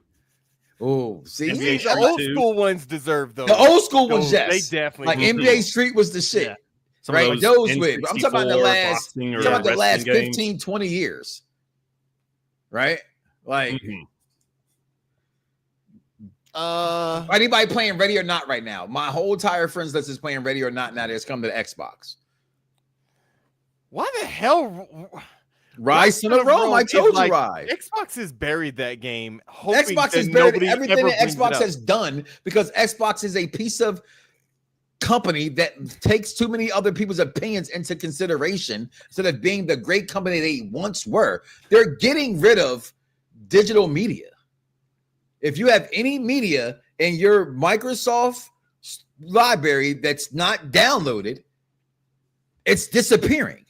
Oh, see,
NBA
The old school ones deserve those.
the old school ones, yes.
They definitely
like NBA Street was the shit.
Yeah.
Right? Those with. I'm talking about the last,
the
last 15, 20 years. Right? Like anybody playing Ready or Not right now? My whole entire friends list is playing Ready or Not now. That's come to the Xbox.
Why the hell?
Rise Son of Rome. I told you, Rise.
Xbox has buried that game.
Xbox has buried everything that Xbox has done because Xbox is a piece of company that takes too many other people's opinions into consideration instead of being the great company they once were. They're getting rid of digital media. If you have any media in your Microsoft library that's not downloaded, it's disappearing.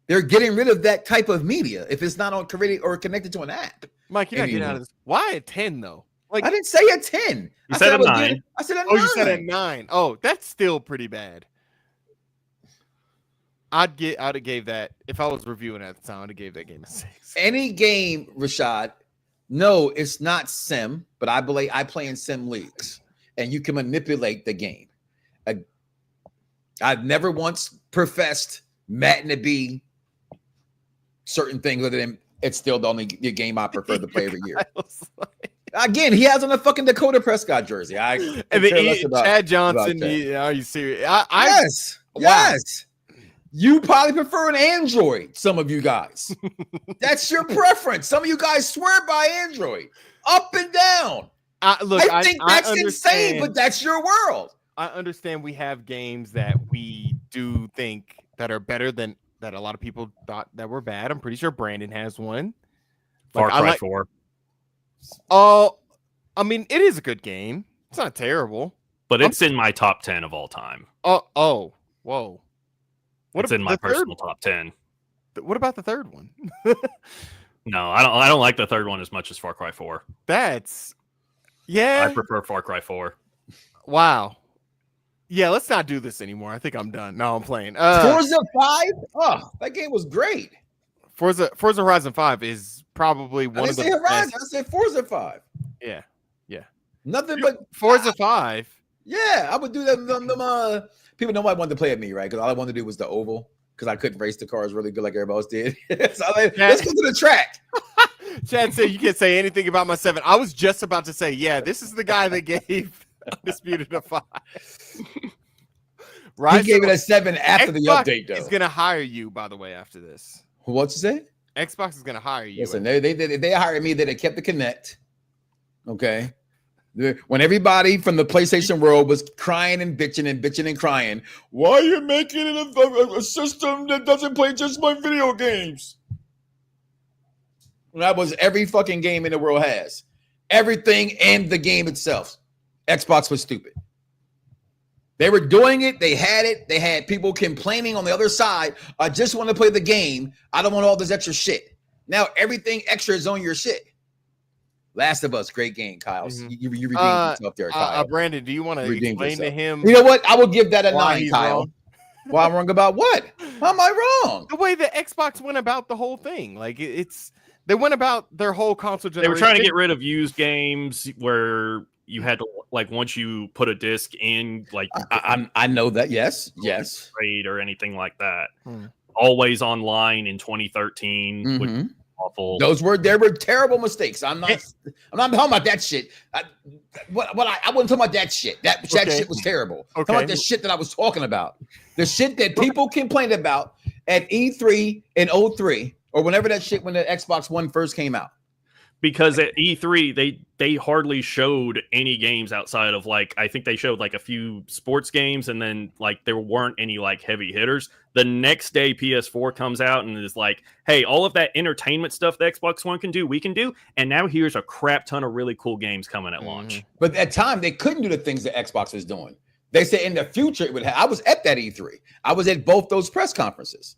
They're getting rid of that type of media if it's not on or connected to an app.
Mike, you're not getting out of this. Why a 10 though? Like
I didn't say a 10.
You said a 9.
I said a 9.
Oh, you said a 9. Oh, that's still pretty bad. I'd have gave that if I was reviewing at the time. I'd have gave that game a 6.
Any game, Rashad. No, it's not sim, but I play in sim leagues, and you can manipulate the game. I've never once professed Madden to be certain things other than it's still the only game I prefer to play every year. Again, he has on a fucking Dakota Prescott jersey.
And Chad Johnson. Are you serious?
Yes. Wow. Yes. You probably prefer an Android, some of you guys. That's your preference. Some of you guys swear by Android. Up and down. I think that's insane, but that's your world.
I understand we have games that we do think that are better than that a lot of people thought that were bad. I'm pretty sure Brandon has one.
Far Cry 4.
Oh, I mean, it is a good game. It's not terrible.
But it's in my top 10 of all time.
Whoa.
It's in my personal top 10.
What about the third one?
No, I don't like the third one as much as Far Cry 4.
I
prefer
Far Cry 4.
Wow. Yeah, let's not do this anymore. I think I'm done. No, I'm playing.
Forza 5? Oh, that game was great.
Forza Horizon 5 is probably one of the
Horizon.
best.
I said Forza 5.
Yeah.
Nothing but
Forza 5.
Yeah, I would do them. People know I wanted to play at me, right? Because all I wanted to do was the oval because I couldn't race the cars really good like everybody else did. So let's go to the track.
Chad said you can't say anything about my 7. I was just about to say, yeah, this is the guy that gave Undisputed a 5.
He gave it a 7 after the update, though.
He's gonna hire you, by the way, after this.
What'd you say?
Xbox is gonna hire you.
Listen, they hired me. They kept the Kinect. Okay. When everybody from the PlayStation world was crying and bitching and crying, why are you making it a system that doesn't play just my video games? And that was every fucking game in the world has. Everything and the game itself. Xbox was stupid. They were doing it. They had it. They had people complaining on the other side. I just want to play the game. I don't want all this extra shit. Now everything extra is on your shit. Last of Us, great game, Kyle.
Mm-hmm.
You redeemed yourself there, Kyle.
Brandon, do you want to explain to him?
You know what? I will give that a 9, Kyle. Wrong? Why I'm wrong about what? How am I wrong?
The way that Xbox went about the whole thing. Like they went about their whole console generation.
They were trying to get rid of used games where you had to, like, once you put a disc in, like
I know that. Yes.
Trade or anything like that. Always online in 2013. Which awful.
There were terrible mistakes. I'm not talking about that shit. I wasn't talking about that shit. That shit was terrible. Okay. Talking about the shit that I was talking about. The shit that people complained about at E3 in 03 or whenever that shit when the Xbox One first came out.
Because at E3 they hardly showed any games outside of, like, I think they showed like a few sports games and then like there weren't any like heavy hitters. The next day PS4 comes out and is like, hey, all of that entertainment stuff the Xbox One can do, we can do, and now here's a crap ton of really cool games coming at launch.
But at time they couldn't do the things that Xbox was doing. They said in the future it would have. I was at that E3. I was at both those press conferences.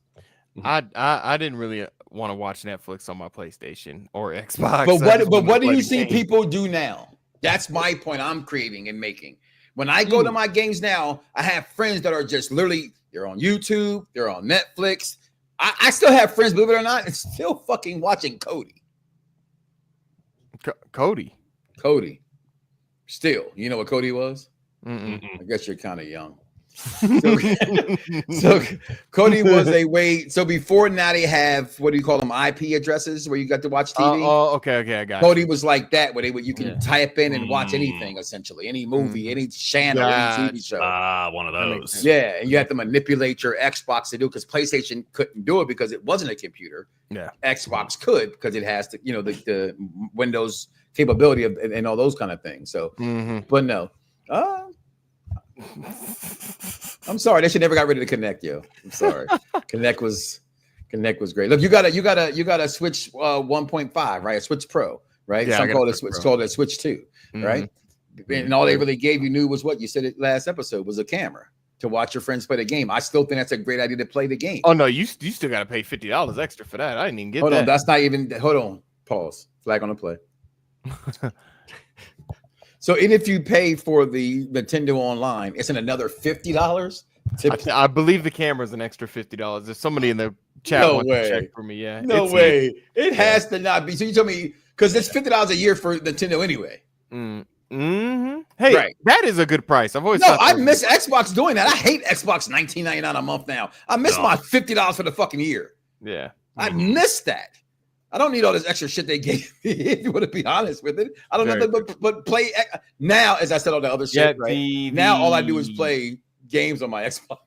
I didn't really want to watch Netflix on my PlayStation or Xbox.
But what do you see people do now? That's my point I'm creating and making. When I go to my games now, I have friends that are just literally, they're on YouTube, they're on Netflix. I still have friends, believe it or not, and still fucking watching Cody.
Cody.
Still. You know what Cody was?
Mm-mm.
I guess you're kind of young. So Cody was a way. So before now they have, what do you call them, IP addresses where you got to watch TV.
Okay, I got
Cody
you.
was like that, where you can type in and watch anything, essentially, any movie, any channel, any TV show.
One of those.
Yeah, and you have to manipulate your Xbox to do, because PlayStation couldn't do it because it wasn't a computer.
Yeah,
Xbox could, because it has to, the Windows capability of, and all those kind of things. So, but no. I'm sorry, they should never got rid of the Kinect, yo. I'm sorry. Kinect was great. Look, you got a Switch 1.5, right? A Switch Pro, right?
Yeah,
Some call it Switch, called a Switch 2, right? And all they really gave you new was what you said it last episode was a camera to watch your friends play the game. I still think that's a great idea to play the game.
Oh no, you still got to pay $50 extra for that. I didn't even get that.
Hold on, that's not even. Hold on, pause. Flag on the play. So, and if you pay for the Nintendo Online, it's another $50.
I believe the camera's an extra $50. There's somebody in the chat wants to check for me. Yeah,
no way. It has to not be. So you tell me, because it's $50 a year for Nintendo anyway.
Hey,
right.
That is a good price. I've always
I miss Xbox doing that. I hate Xbox $19.99 a month now. I miss my $50 for the fucking year.
Yeah,
I miss that. I don't need all this extra shit they gave me, if you want to be honest with it. I don't know, but play now, as I said, all the other shit, right? Now all I do is play games on my Xbox.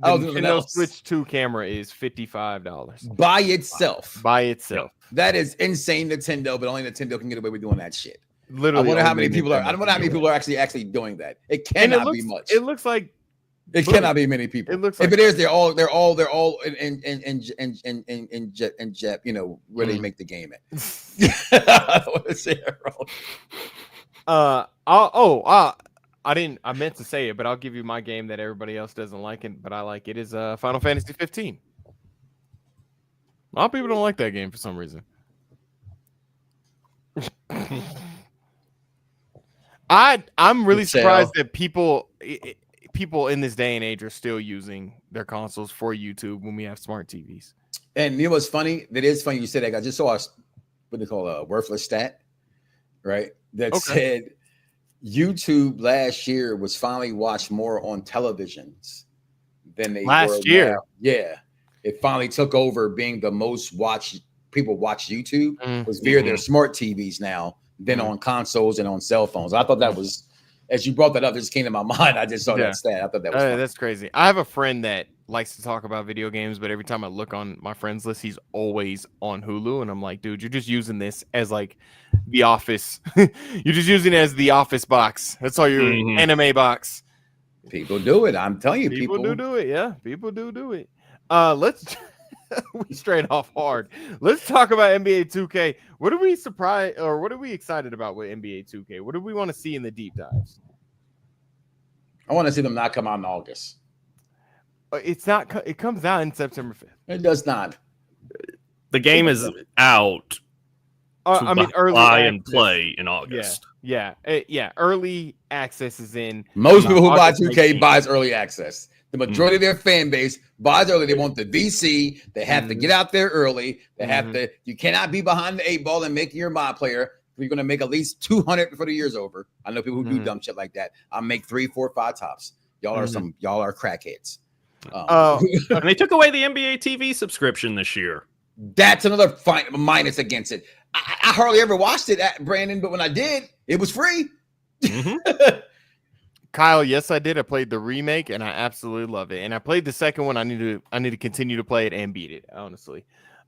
The Nintendo Switch 2 camera is $55
by itself.
That
is insane, Nintendo, but only Nintendo can get away with doing that shit.
Literally,
I wonder how many people are. I don't know how many people are actually doing that. It cannot be much.
It looks like
it cannot be many people.
It looks like
if it is, they're all in Jet, where they make the game at. I don't want to say it wrong.
I meant to say it, but I'll give you my game that everybody else doesn't like it, but I like it, is Final Fantasy 15. A lot of people don't like that game for some reason. I'm really surprised that people in this day and age are still using their consoles for YouTube when we have smart TVs.
And you know what's funny? That is funny you said that. I just saw a worthless stat, right? That said YouTube last year was finally watched more on televisions than they
last year.
Now. Yeah, it finally took over being the most watched. People watch YouTube was via their smart TVs now than on consoles and on cell phones. I thought that was, as you brought that up, it just came to my mind. I just saw that stat. I thought that was
that's crazy. I have a friend that likes to talk about video games, but every time I look on my friends list, he's always on Hulu, and I'm like, dude, you're just using this as like the Office. You're just using it as the Office box. That's all your anime box.
People do it. I'm telling you,
people do it. Yeah, people do it. Let's we straight off hard. Let's talk about NBA 2K. What are we surprised, or what are we excited about with NBA 2K? What do we want to see in the deep dives?
I want to see them not come out in August.
It's not. It comes out in September 5th.
It does not.
The game is out.
Early
buy and play in August.
Yeah. Early access is in.
Most people who buy 2K buys early access. The majority of their fan base buys early. They want the VC. They have to get out there early. They have to. You cannot be behind the 8 ball and making your mod player. You're going to make at least 200 before the year's over. I know people who do dumb shit like that. I'll make 3, 4, 5 tops. Y'all are crackheads.
And they took away the NBA TV subscription this year.
That's another minus against it. I hardly ever watched it, Brandon, but when I did, it was free.
Kyle, yes, I did. I played the remake, and I absolutely love it. And I played the second one. I need to continue to play it and beat it, honestly.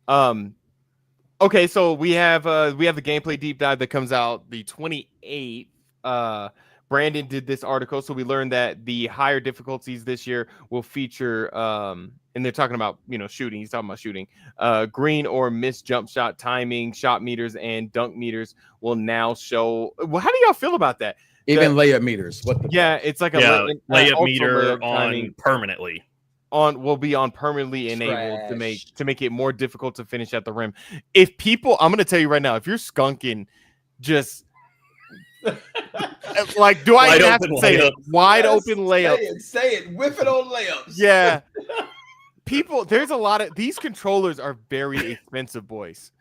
Okay, so we have the gameplay deep dive that comes out the 28th. Brandon did this article, so we learned that the higher difficulties this year will feature, and they're talking about shooting. He's talking about shooting. Green or missed jump shot timing, shot meters, and dunk meters will now show. Well, how do y'all feel about that?
Even layup meters.
It's like a
layup meter on timing permanently.
will be on permanently enabled
Trash.
to make it more difficult to finish at the rim. If people, I'm gonna tell you right now, if you're skunking, just like, do I
Wide
even have to
open
say it?
layups.
Wide
Yes,
open layups.
Say it. Whiff it on layups.
Yeah. People, there's a lot of these controllers are very expensive, boys.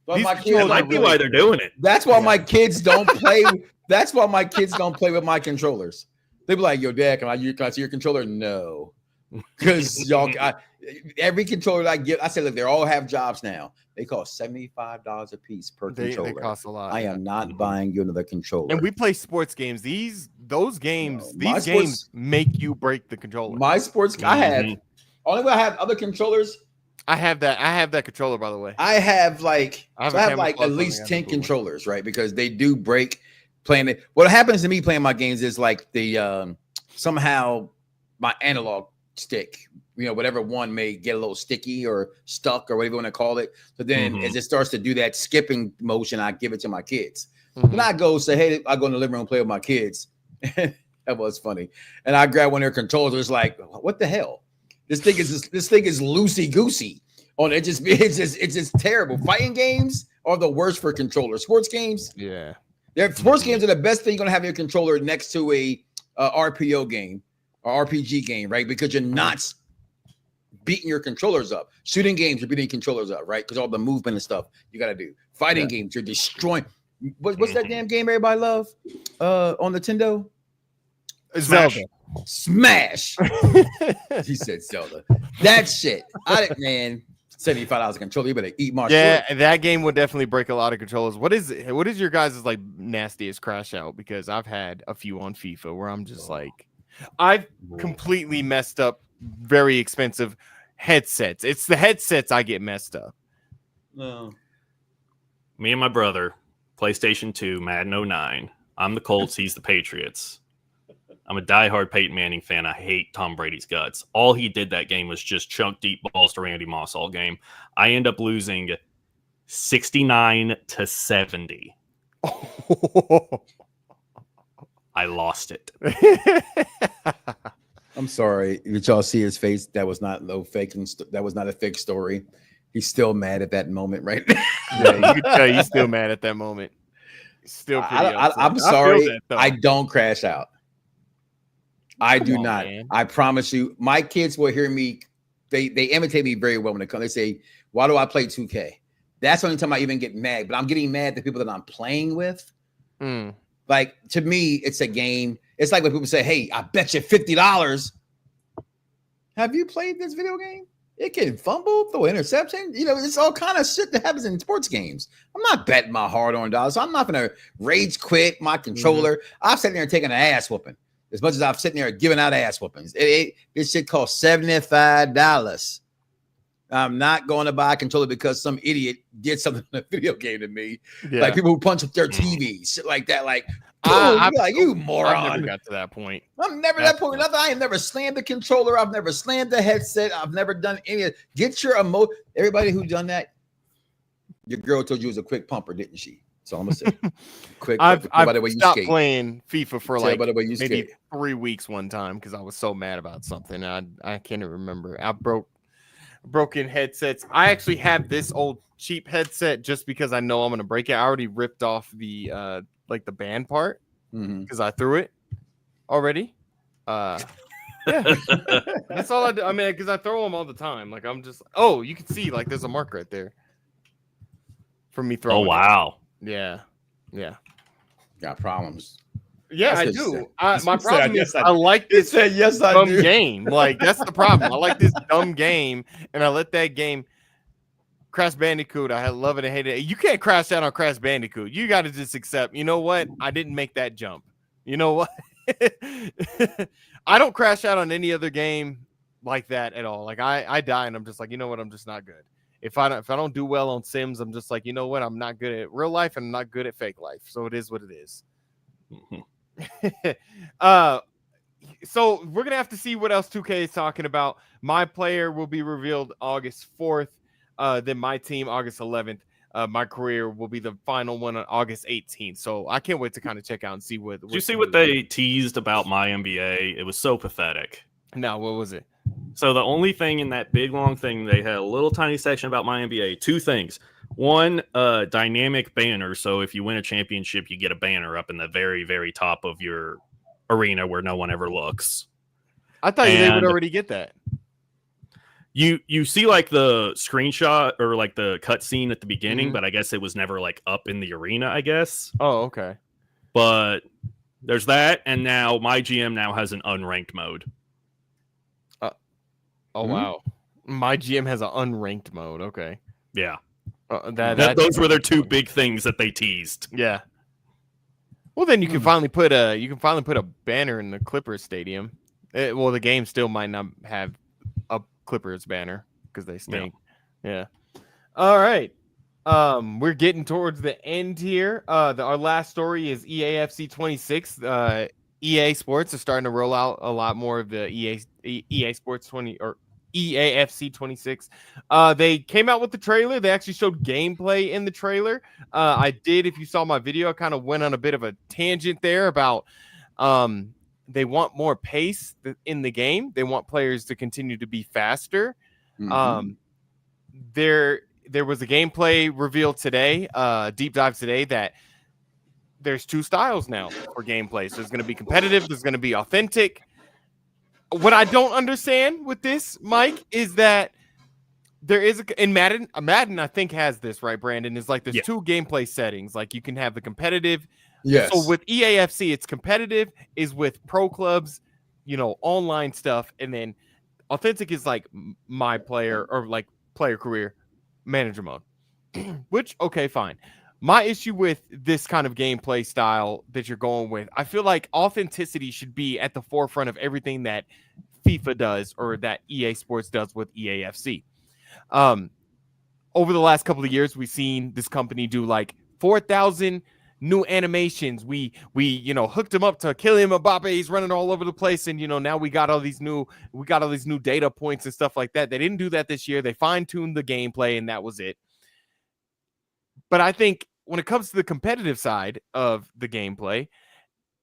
But
These
my
That
kids,
might be why they're doing it.
that's why my kids don't play. That's why my kids don't play with my controllers. They be like, "Yo, Dad, can I see your controller?" No, because every controller that I get, I say, look, they all have jobs now. They cost $75 a piece per controller.
They cost a lot.
I am not buying you another controller.
And we play sports games. These games
sports,
make you break the controller.
My sports, I have only way I have other controllers.
I have that controller, by the way.
I have like
at
least 10 controllers, right? Because they do break playing it. What happens to me playing my games is like the somehow my analog stick, whatever one may get a little sticky or stuck or whatever you want to call it. So then as it starts to do that skipping motion, I give it to my kids. Then I go say, hey, I go in the living room and play with my kids. That was funny. And I grab one of their controllers. It's like, what the hell? This thing is loosey goosey. It's just terrible. Fighting games are the worst for controllers. Sports games, sports games are the best thing you're gonna have your controller next to a RPO game or RPG game, right? Because you're not beating your controllers up. Shooting games, you're beating controllers up, right? Because all the movement and stuff you gotta do. Fighting games, you're destroying. What's that damn game everybody love on Nintendo?
Zelda.
Smash. He said Zelda. That shit. Man, $75 a controller. You better eat my shit.
That game would definitely break a lot of controllers. What is your guys' like nastiest crash out? Because I've had a few on FIFA where I'm just like, I've completely messed up very expensive headsets. It's the headsets I get messed up.
No.
Me and my brother, PlayStation 2, Madden 09. I'm the Colts, he's the Patriots. I'm a diehard Peyton Manning fan. I hate Tom Brady's guts. All he did that game was just chunk deep balls to Randy Moss all game. I end up losing 69-70. I lost it.
I'm sorry. Did y'all see his face? That was not that was not a fake story. He's still mad at that moment, right?
Yeah, you can tell he's still mad at that moment. Still pretty upset.
I'm sorry. I don't crash out. I do not. Man. I promise you. My kids will hear me. They imitate me very well when it comes. They say, "Why do I play 2K?" That's the only time I even get mad. But I'm getting mad at the people that I'm playing with. Like, to me, it's a game. It's like when people say, "Hey, I bet you $50." Have you played this video game? It can fumble, throw interception. It's all kind of shit that happens in sports games. I'm not betting my hard-earned dollars. So I'm not going to rage quit my controller. I'm sitting there and taking an ass whooping. As much as I'm sitting there giving out ass whoopings. This shit costs $75. I'm not going to buy a controller because some idiot did something in a video game to me. Yeah. Like people who punch up their TVs, shit like that. Like, you moron.
I never got to that point.
I'm never that point. Nothing. I have never slammed the controller. I've never slammed the headset. I've never done any of it. Get your Everybody who's done that, your girl told you it was a quick pumper, didn't she? So I'm gonna say, quick.
I've stopped playing FIFA for like maybe
skate.
3 weeks one time because I was so mad about something. I can't even remember. I broken headsets. I actually have this old cheap headset just because I know I'm gonna break it. I already ripped off the like the band part because I threw it already. Yeah, that's all I do. I mean, because I throw them all the time. Like I'm just. Oh, you can see like there's a mark right there for me throwing.
Oh wow.
Yeah.
Got problems.
Yeah, I do. My problem is I like this dumb game. Like, that's the problem. I like this dumb game, and I let that game. Crash Bandicoot, I love it and hate it. You can't crash out on Crash Bandicoot. You got to just accept, you know what? I didn't make that jump. You know what? I don't crash out on any other game like that at all. Like, I die, and I'm just like, you know what? I'm just not good. If I don't do well on Sims, I'm just like, you know what? I'm not good at real life and I'm not good at fake life. So it is what it is. So we're going to have to see what else 2K is talking about. My player will be revealed August 4th. Then my team, August 11th. My career will be the final one on August 18th. So I can't wait to kind of check out and see what.
Did you see what they teased about my NBA? It was so pathetic.
No, what was it?
So the only thing in that big long thing, they had a little tiny section about my NBA. Two things. One, dynamic banner. So if you win a championship, you get a banner up in the very, very top of your arena where no one ever looks.
I thought they would already get that.
You see like the screenshot or like the cutscene at the beginning, but I guess it was never like up in the arena, I guess.
Oh, okay.
But there's that, and now my GM now has an unranked mode.
Wow. My GM has an unranked mode. Okay.
Yeah.
Those
were their two big things that they teased.
Yeah. Well, then you can finally put a banner in the Clippers stadium. Well, the game still might not have a Clippers banner because they stink. Yeah. All right. We're getting towards the end here. Our last story is EAFC 26. EA Sports is starting to roll out a lot more of the EA Sports 20 or EAFC 26. They came out with the trailer. They actually showed gameplay in the trailer. If you saw my video, I kind of went on a bit of a tangent there about they want more pace in the game. They want players to continue to be faster. There was a gameplay reveal today, deep dive today, that there's two styles now for gameplay. So there's going to be competitive. There's going to be authentic. What I don't understand with this, Mike, is that there is in Madden, I think has this, right, Brandon, is like there's two gameplay settings. Like you can have the competitive.
Yes.
So with EAFC, it's competitive is with pro clubs, online stuff. And then authentic is like my player or like player career manager mode, which, okay, fine. My issue with this kind of gameplay style that you're going with, I feel like authenticity should be at the forefront of everything that FIFA does or that EA Sports does with EAFC. Over the last couple of years, we've seen this company do like 4,000 new animations. We hooked him up to Kylian Mbappe. He's running all over the place, and now we got all these new data points and stuff like that. They didn't do that this year. They fine-tuned the gameplay, and that was it. But I think when it comes to the competitive side of the gameplay,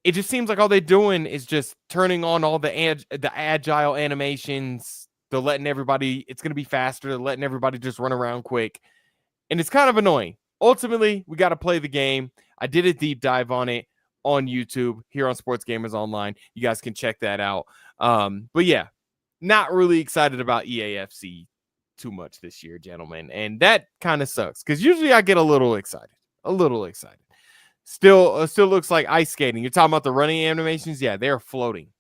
it just seems like all they're doing is just turning on all the agile animations. They're letting everybody, it's going to be faster. They're letting everybody just run around quick. And it's kind of annoying. Ultimately, we got to play the game. I did a deep dive on it on YouTube here on Sports Gamers Online. You guys can check that out. But yeah, not really excited about EAFC too much this year, gentlemen, and that kind of sucks because usually I get a little excited. Still looks like ice skating. You're talking about the running animations. Yeah, they're floating,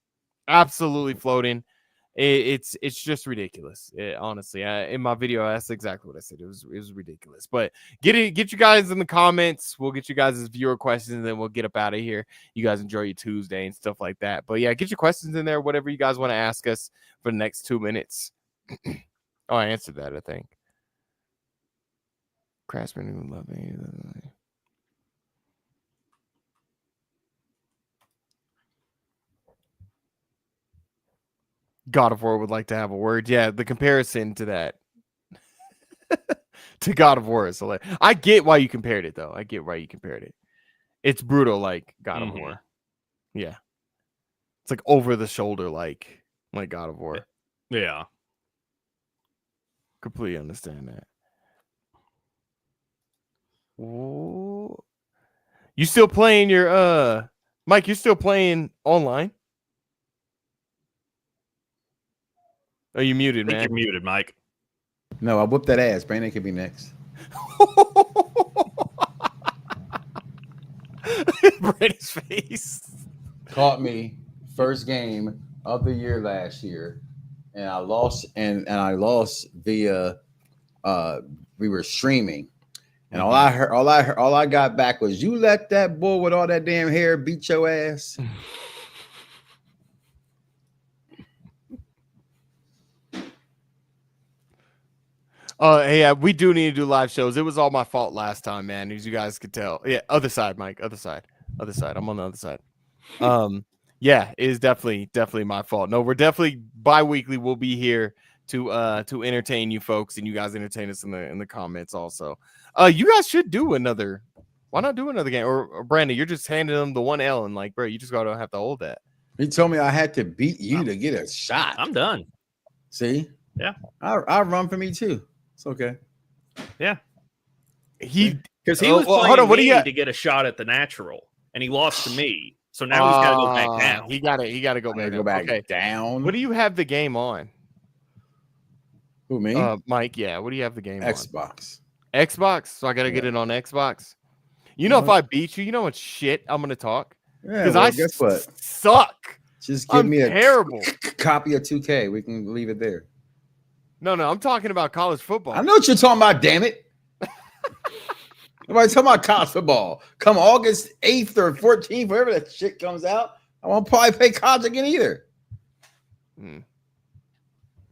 absolutely floating. It's just ridiculous. Honestly, in my video, that's exactly what I said. It was ridiculous. But get you guys in the comments. We'll get you guys' viewer questions, and then we'll get up out of here. You guys enjoy your Tuesday and stuff like that. But yeah, get your questions in there. Whatever you guys want to ask us for the next 2 minutes. Oh, I answered that, I think. Craftsman who love me. God of War would like to have a word. Yeah, the comparison to that to God of War is hilarious. I get why you compared it, though. It's brutal, like God of War. Yeah, it's like over the shoulder, like God of War.
Yeah.
Completely understand that. Ooh. You still playing your Mike, you're still playing online? Are you muted, man?
You're muted, Mike.
No, I whooped that ass. Brandon could be next.
Brandon's face.
Caught me first game of the year last year. And I lost, and I lost via we were streaming, and all I got back was, "You let that boy with all that damn hair beat your ass."
Hey, we do need to do live shows. It was all my fault last time, man, as you guys could tell. Yeah, other side, Mike. Other side. I'm on the other side. Yeah, it is definitely my fault. No, we're definitely bi-weekly. We'll be here to entertain you folks, and you guys entertain us in the comments also. You guys should do another. Why not do another game? Or Brandon, you're just handing them the 1L, and bro, you just gotta have to hold that.
He told me I had to beat you to get a shot.
I'm done.
See?
Yeah.
I run for me too. It's okay.
Yeah.
Because
he was playing
hold on, what do you
to get a shot at the natural, and he lost to me. So now he's got to go back down.
He got to go back.
Go back down.
What do you have the game on?
Who, me?
Mike. Yeah. What do you have the game
Xbox.
on? Xbox. So I got to get it on Xbox. You know, if I beat you, you know what shit I'm gonna talk.
Yeah.
Because
guess what?
Suck.
Just give me a
terrible
copy of 2K. We can leave it there.
No, I'm talking about college football.
I know what you're talking about. Damn it. Nobody's talking about college football. Come August 8th or 14th, wherever that shit comes out, I won't probably play college again either.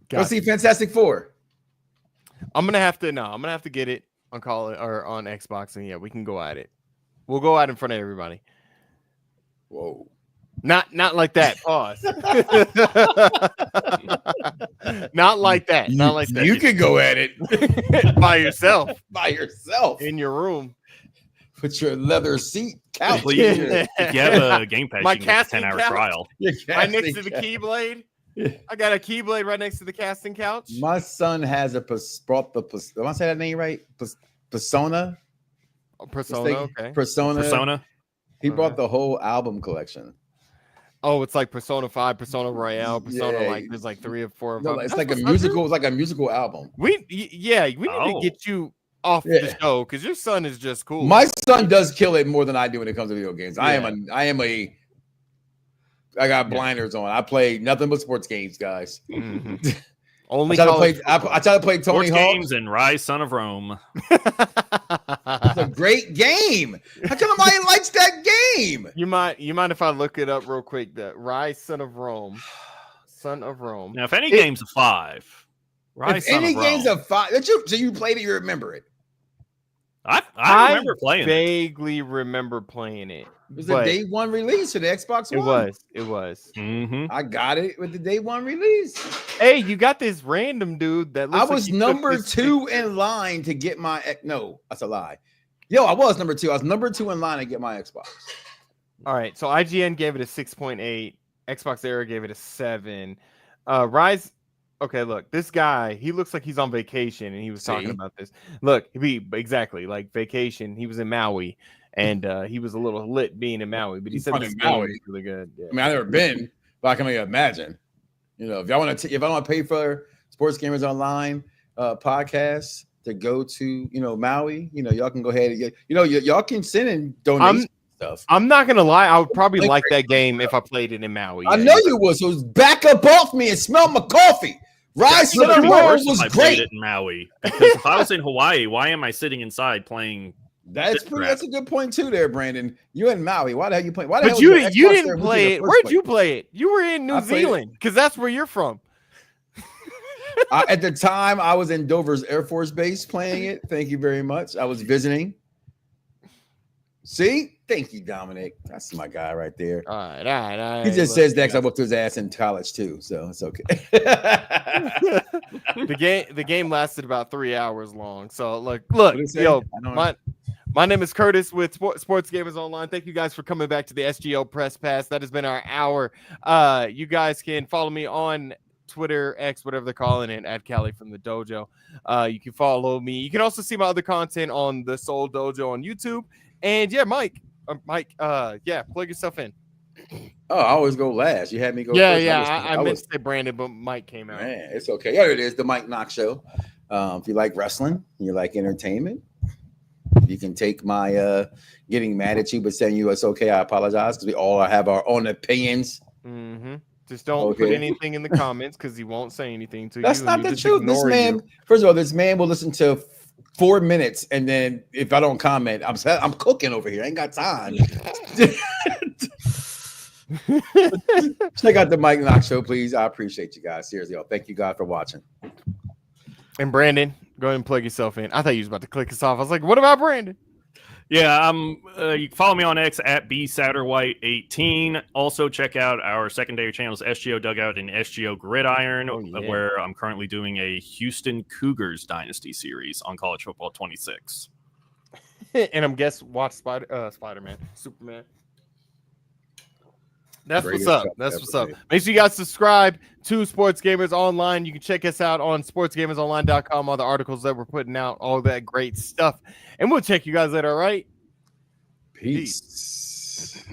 Go see Fantastic Four.
I'm gonna have to get it on college or on Xbox, and yeah, we can go at it. We'll go out in front of everybody.
Whoa.
Not like that. Pause. Not like that. Not like that.
You could go at it
by yourself.
By yourself.
In your room.
Put your leather seat couch.
Well, if you have a Game Pass,
My
you can get a 10-hour
couch?
trial.
Right next to the Keyblade. I got a Keyblade right next to the casting couch.
My son has brought the. Am I saying that name right? Persona.
Persona. Okay.
Persona. He brought the whole album collection.
Oh, it's like Persona 5, Persona Royale, Persona like there's like 3 or 4 of them.
No, it's like a musical. It's like a musical album.
We need to get you off the show because your son is just cool.
My son does kill it more than I do when it comes to video games.
Yeah.
I got blinders on. I play nothing but sports games, guys.
Mm-hmm. Only
I try to play Tony
Sports
Hawk.
games and Rise, Son of Rome.
It's a great game. How come nobody likes that game?
You mind if I look it up real quick? The Rise, Son of Rome. Son of Rome.
Now, if any game's a 5, Rise, Son
any
of Rome.
game's a 5, so you played it, you remember it.
I remember playing
vaguely remember playing it.
It was a day one release for the Xbox One.
It was.
Mm-hmm.
I got it with the day one release.
Hey, you got this random dude that looks
I was number 2 in line to get my. No, that's a lie. Yo, I was number 2. I was number 2 in line to get my Xbox.
All right, so IGN gave it a 6.8. Xbox Era gave it a 7. Rise. Okay, look, this guy, he looks like he's on vacation, and he was talking about this. Look, exactly like vacation. He was in Maui, and he was a little lit being in Maui, but he said this game was really good. Yeah.
I mean, I've never been, but I can only imagine. You know, if I want to pay for Sports Gamers Online podcast to go to Maui, y'all can go ahead and get. Y'all can send in donations. Stuff.
I'm not gonna lie, I would probably like that game if I played it in Maui.
I know you would. So back up off me and smell my coffee. Rise to the Rome was great.
It in Maui. Because if I was in Hawaii, why am I sitting inside playing?
That's a good point too, there, Brandon. You in Maui? Why the hell you playing? Why the
but
hell
you didn't play it. Where'd you play it? You were in New Zealand because that's where you're from.
At the time, I was in Dover's Air Force Base playing it. Thank you very much. I was visiting. See? Thank you, Dominic. That's my guy right there.
All right.
He just says that because I whooped his ass in college too, so it's okay.
The game lasted about 3 hours long. So look, yo, my name is Curtis with Sports Gamers Online. Thank you guys for coming back to the SGO Press Pass. That has been our hour. You guys can follow me on Twitter, X, whatever they're calling it, at Callie from the Dojo. You can follow me. You can also see my other content on the Soul Dojo on YouTube. And yeah, Mike, plug yourself in.
Oh, I always go last. You had me go
first. I meant to say Brandon, but Mike came out.
Man, it's okay. There it is, the Mike Knox Show. If you like wrestling, you like entertainment, you can take my getting mad at you but saying it's okay. I apologize because we all have our own opinions.
Mm-hmm. Just don't put anything in the comments because he won't say anything to you.
That's not the truth. This man, first of all, this man will listen to 4 minutes, and then if I don't comment, I'm cooking over here. I ain't got time. Check out the Mike Knox Show, please. I appreciate you guys. Seriously, thank you guys for watching.
And Brandon, go ahead and plug yourself in. I thought you was about to click us off. I was like, what about Brandon?
Yeah, you can follow me on X at bsatterwhite18. Also, check out our secondary channels, SGO Dugout and SGO Gridiron, where I'm currently doing a Houston Cougars Dynasty series on College Football 26.
And I'm watch Spider-Man, Superman. That's
Greatest
what's up.
stuff
That's
ever
what's up.
made.
Make sure you guys subscribe to Sports Gamers Online. You can check us out on sportsgamersonline.com, all the articles that we're putting out, all that great stuff. And we'll check you guys later, all right?
Peace.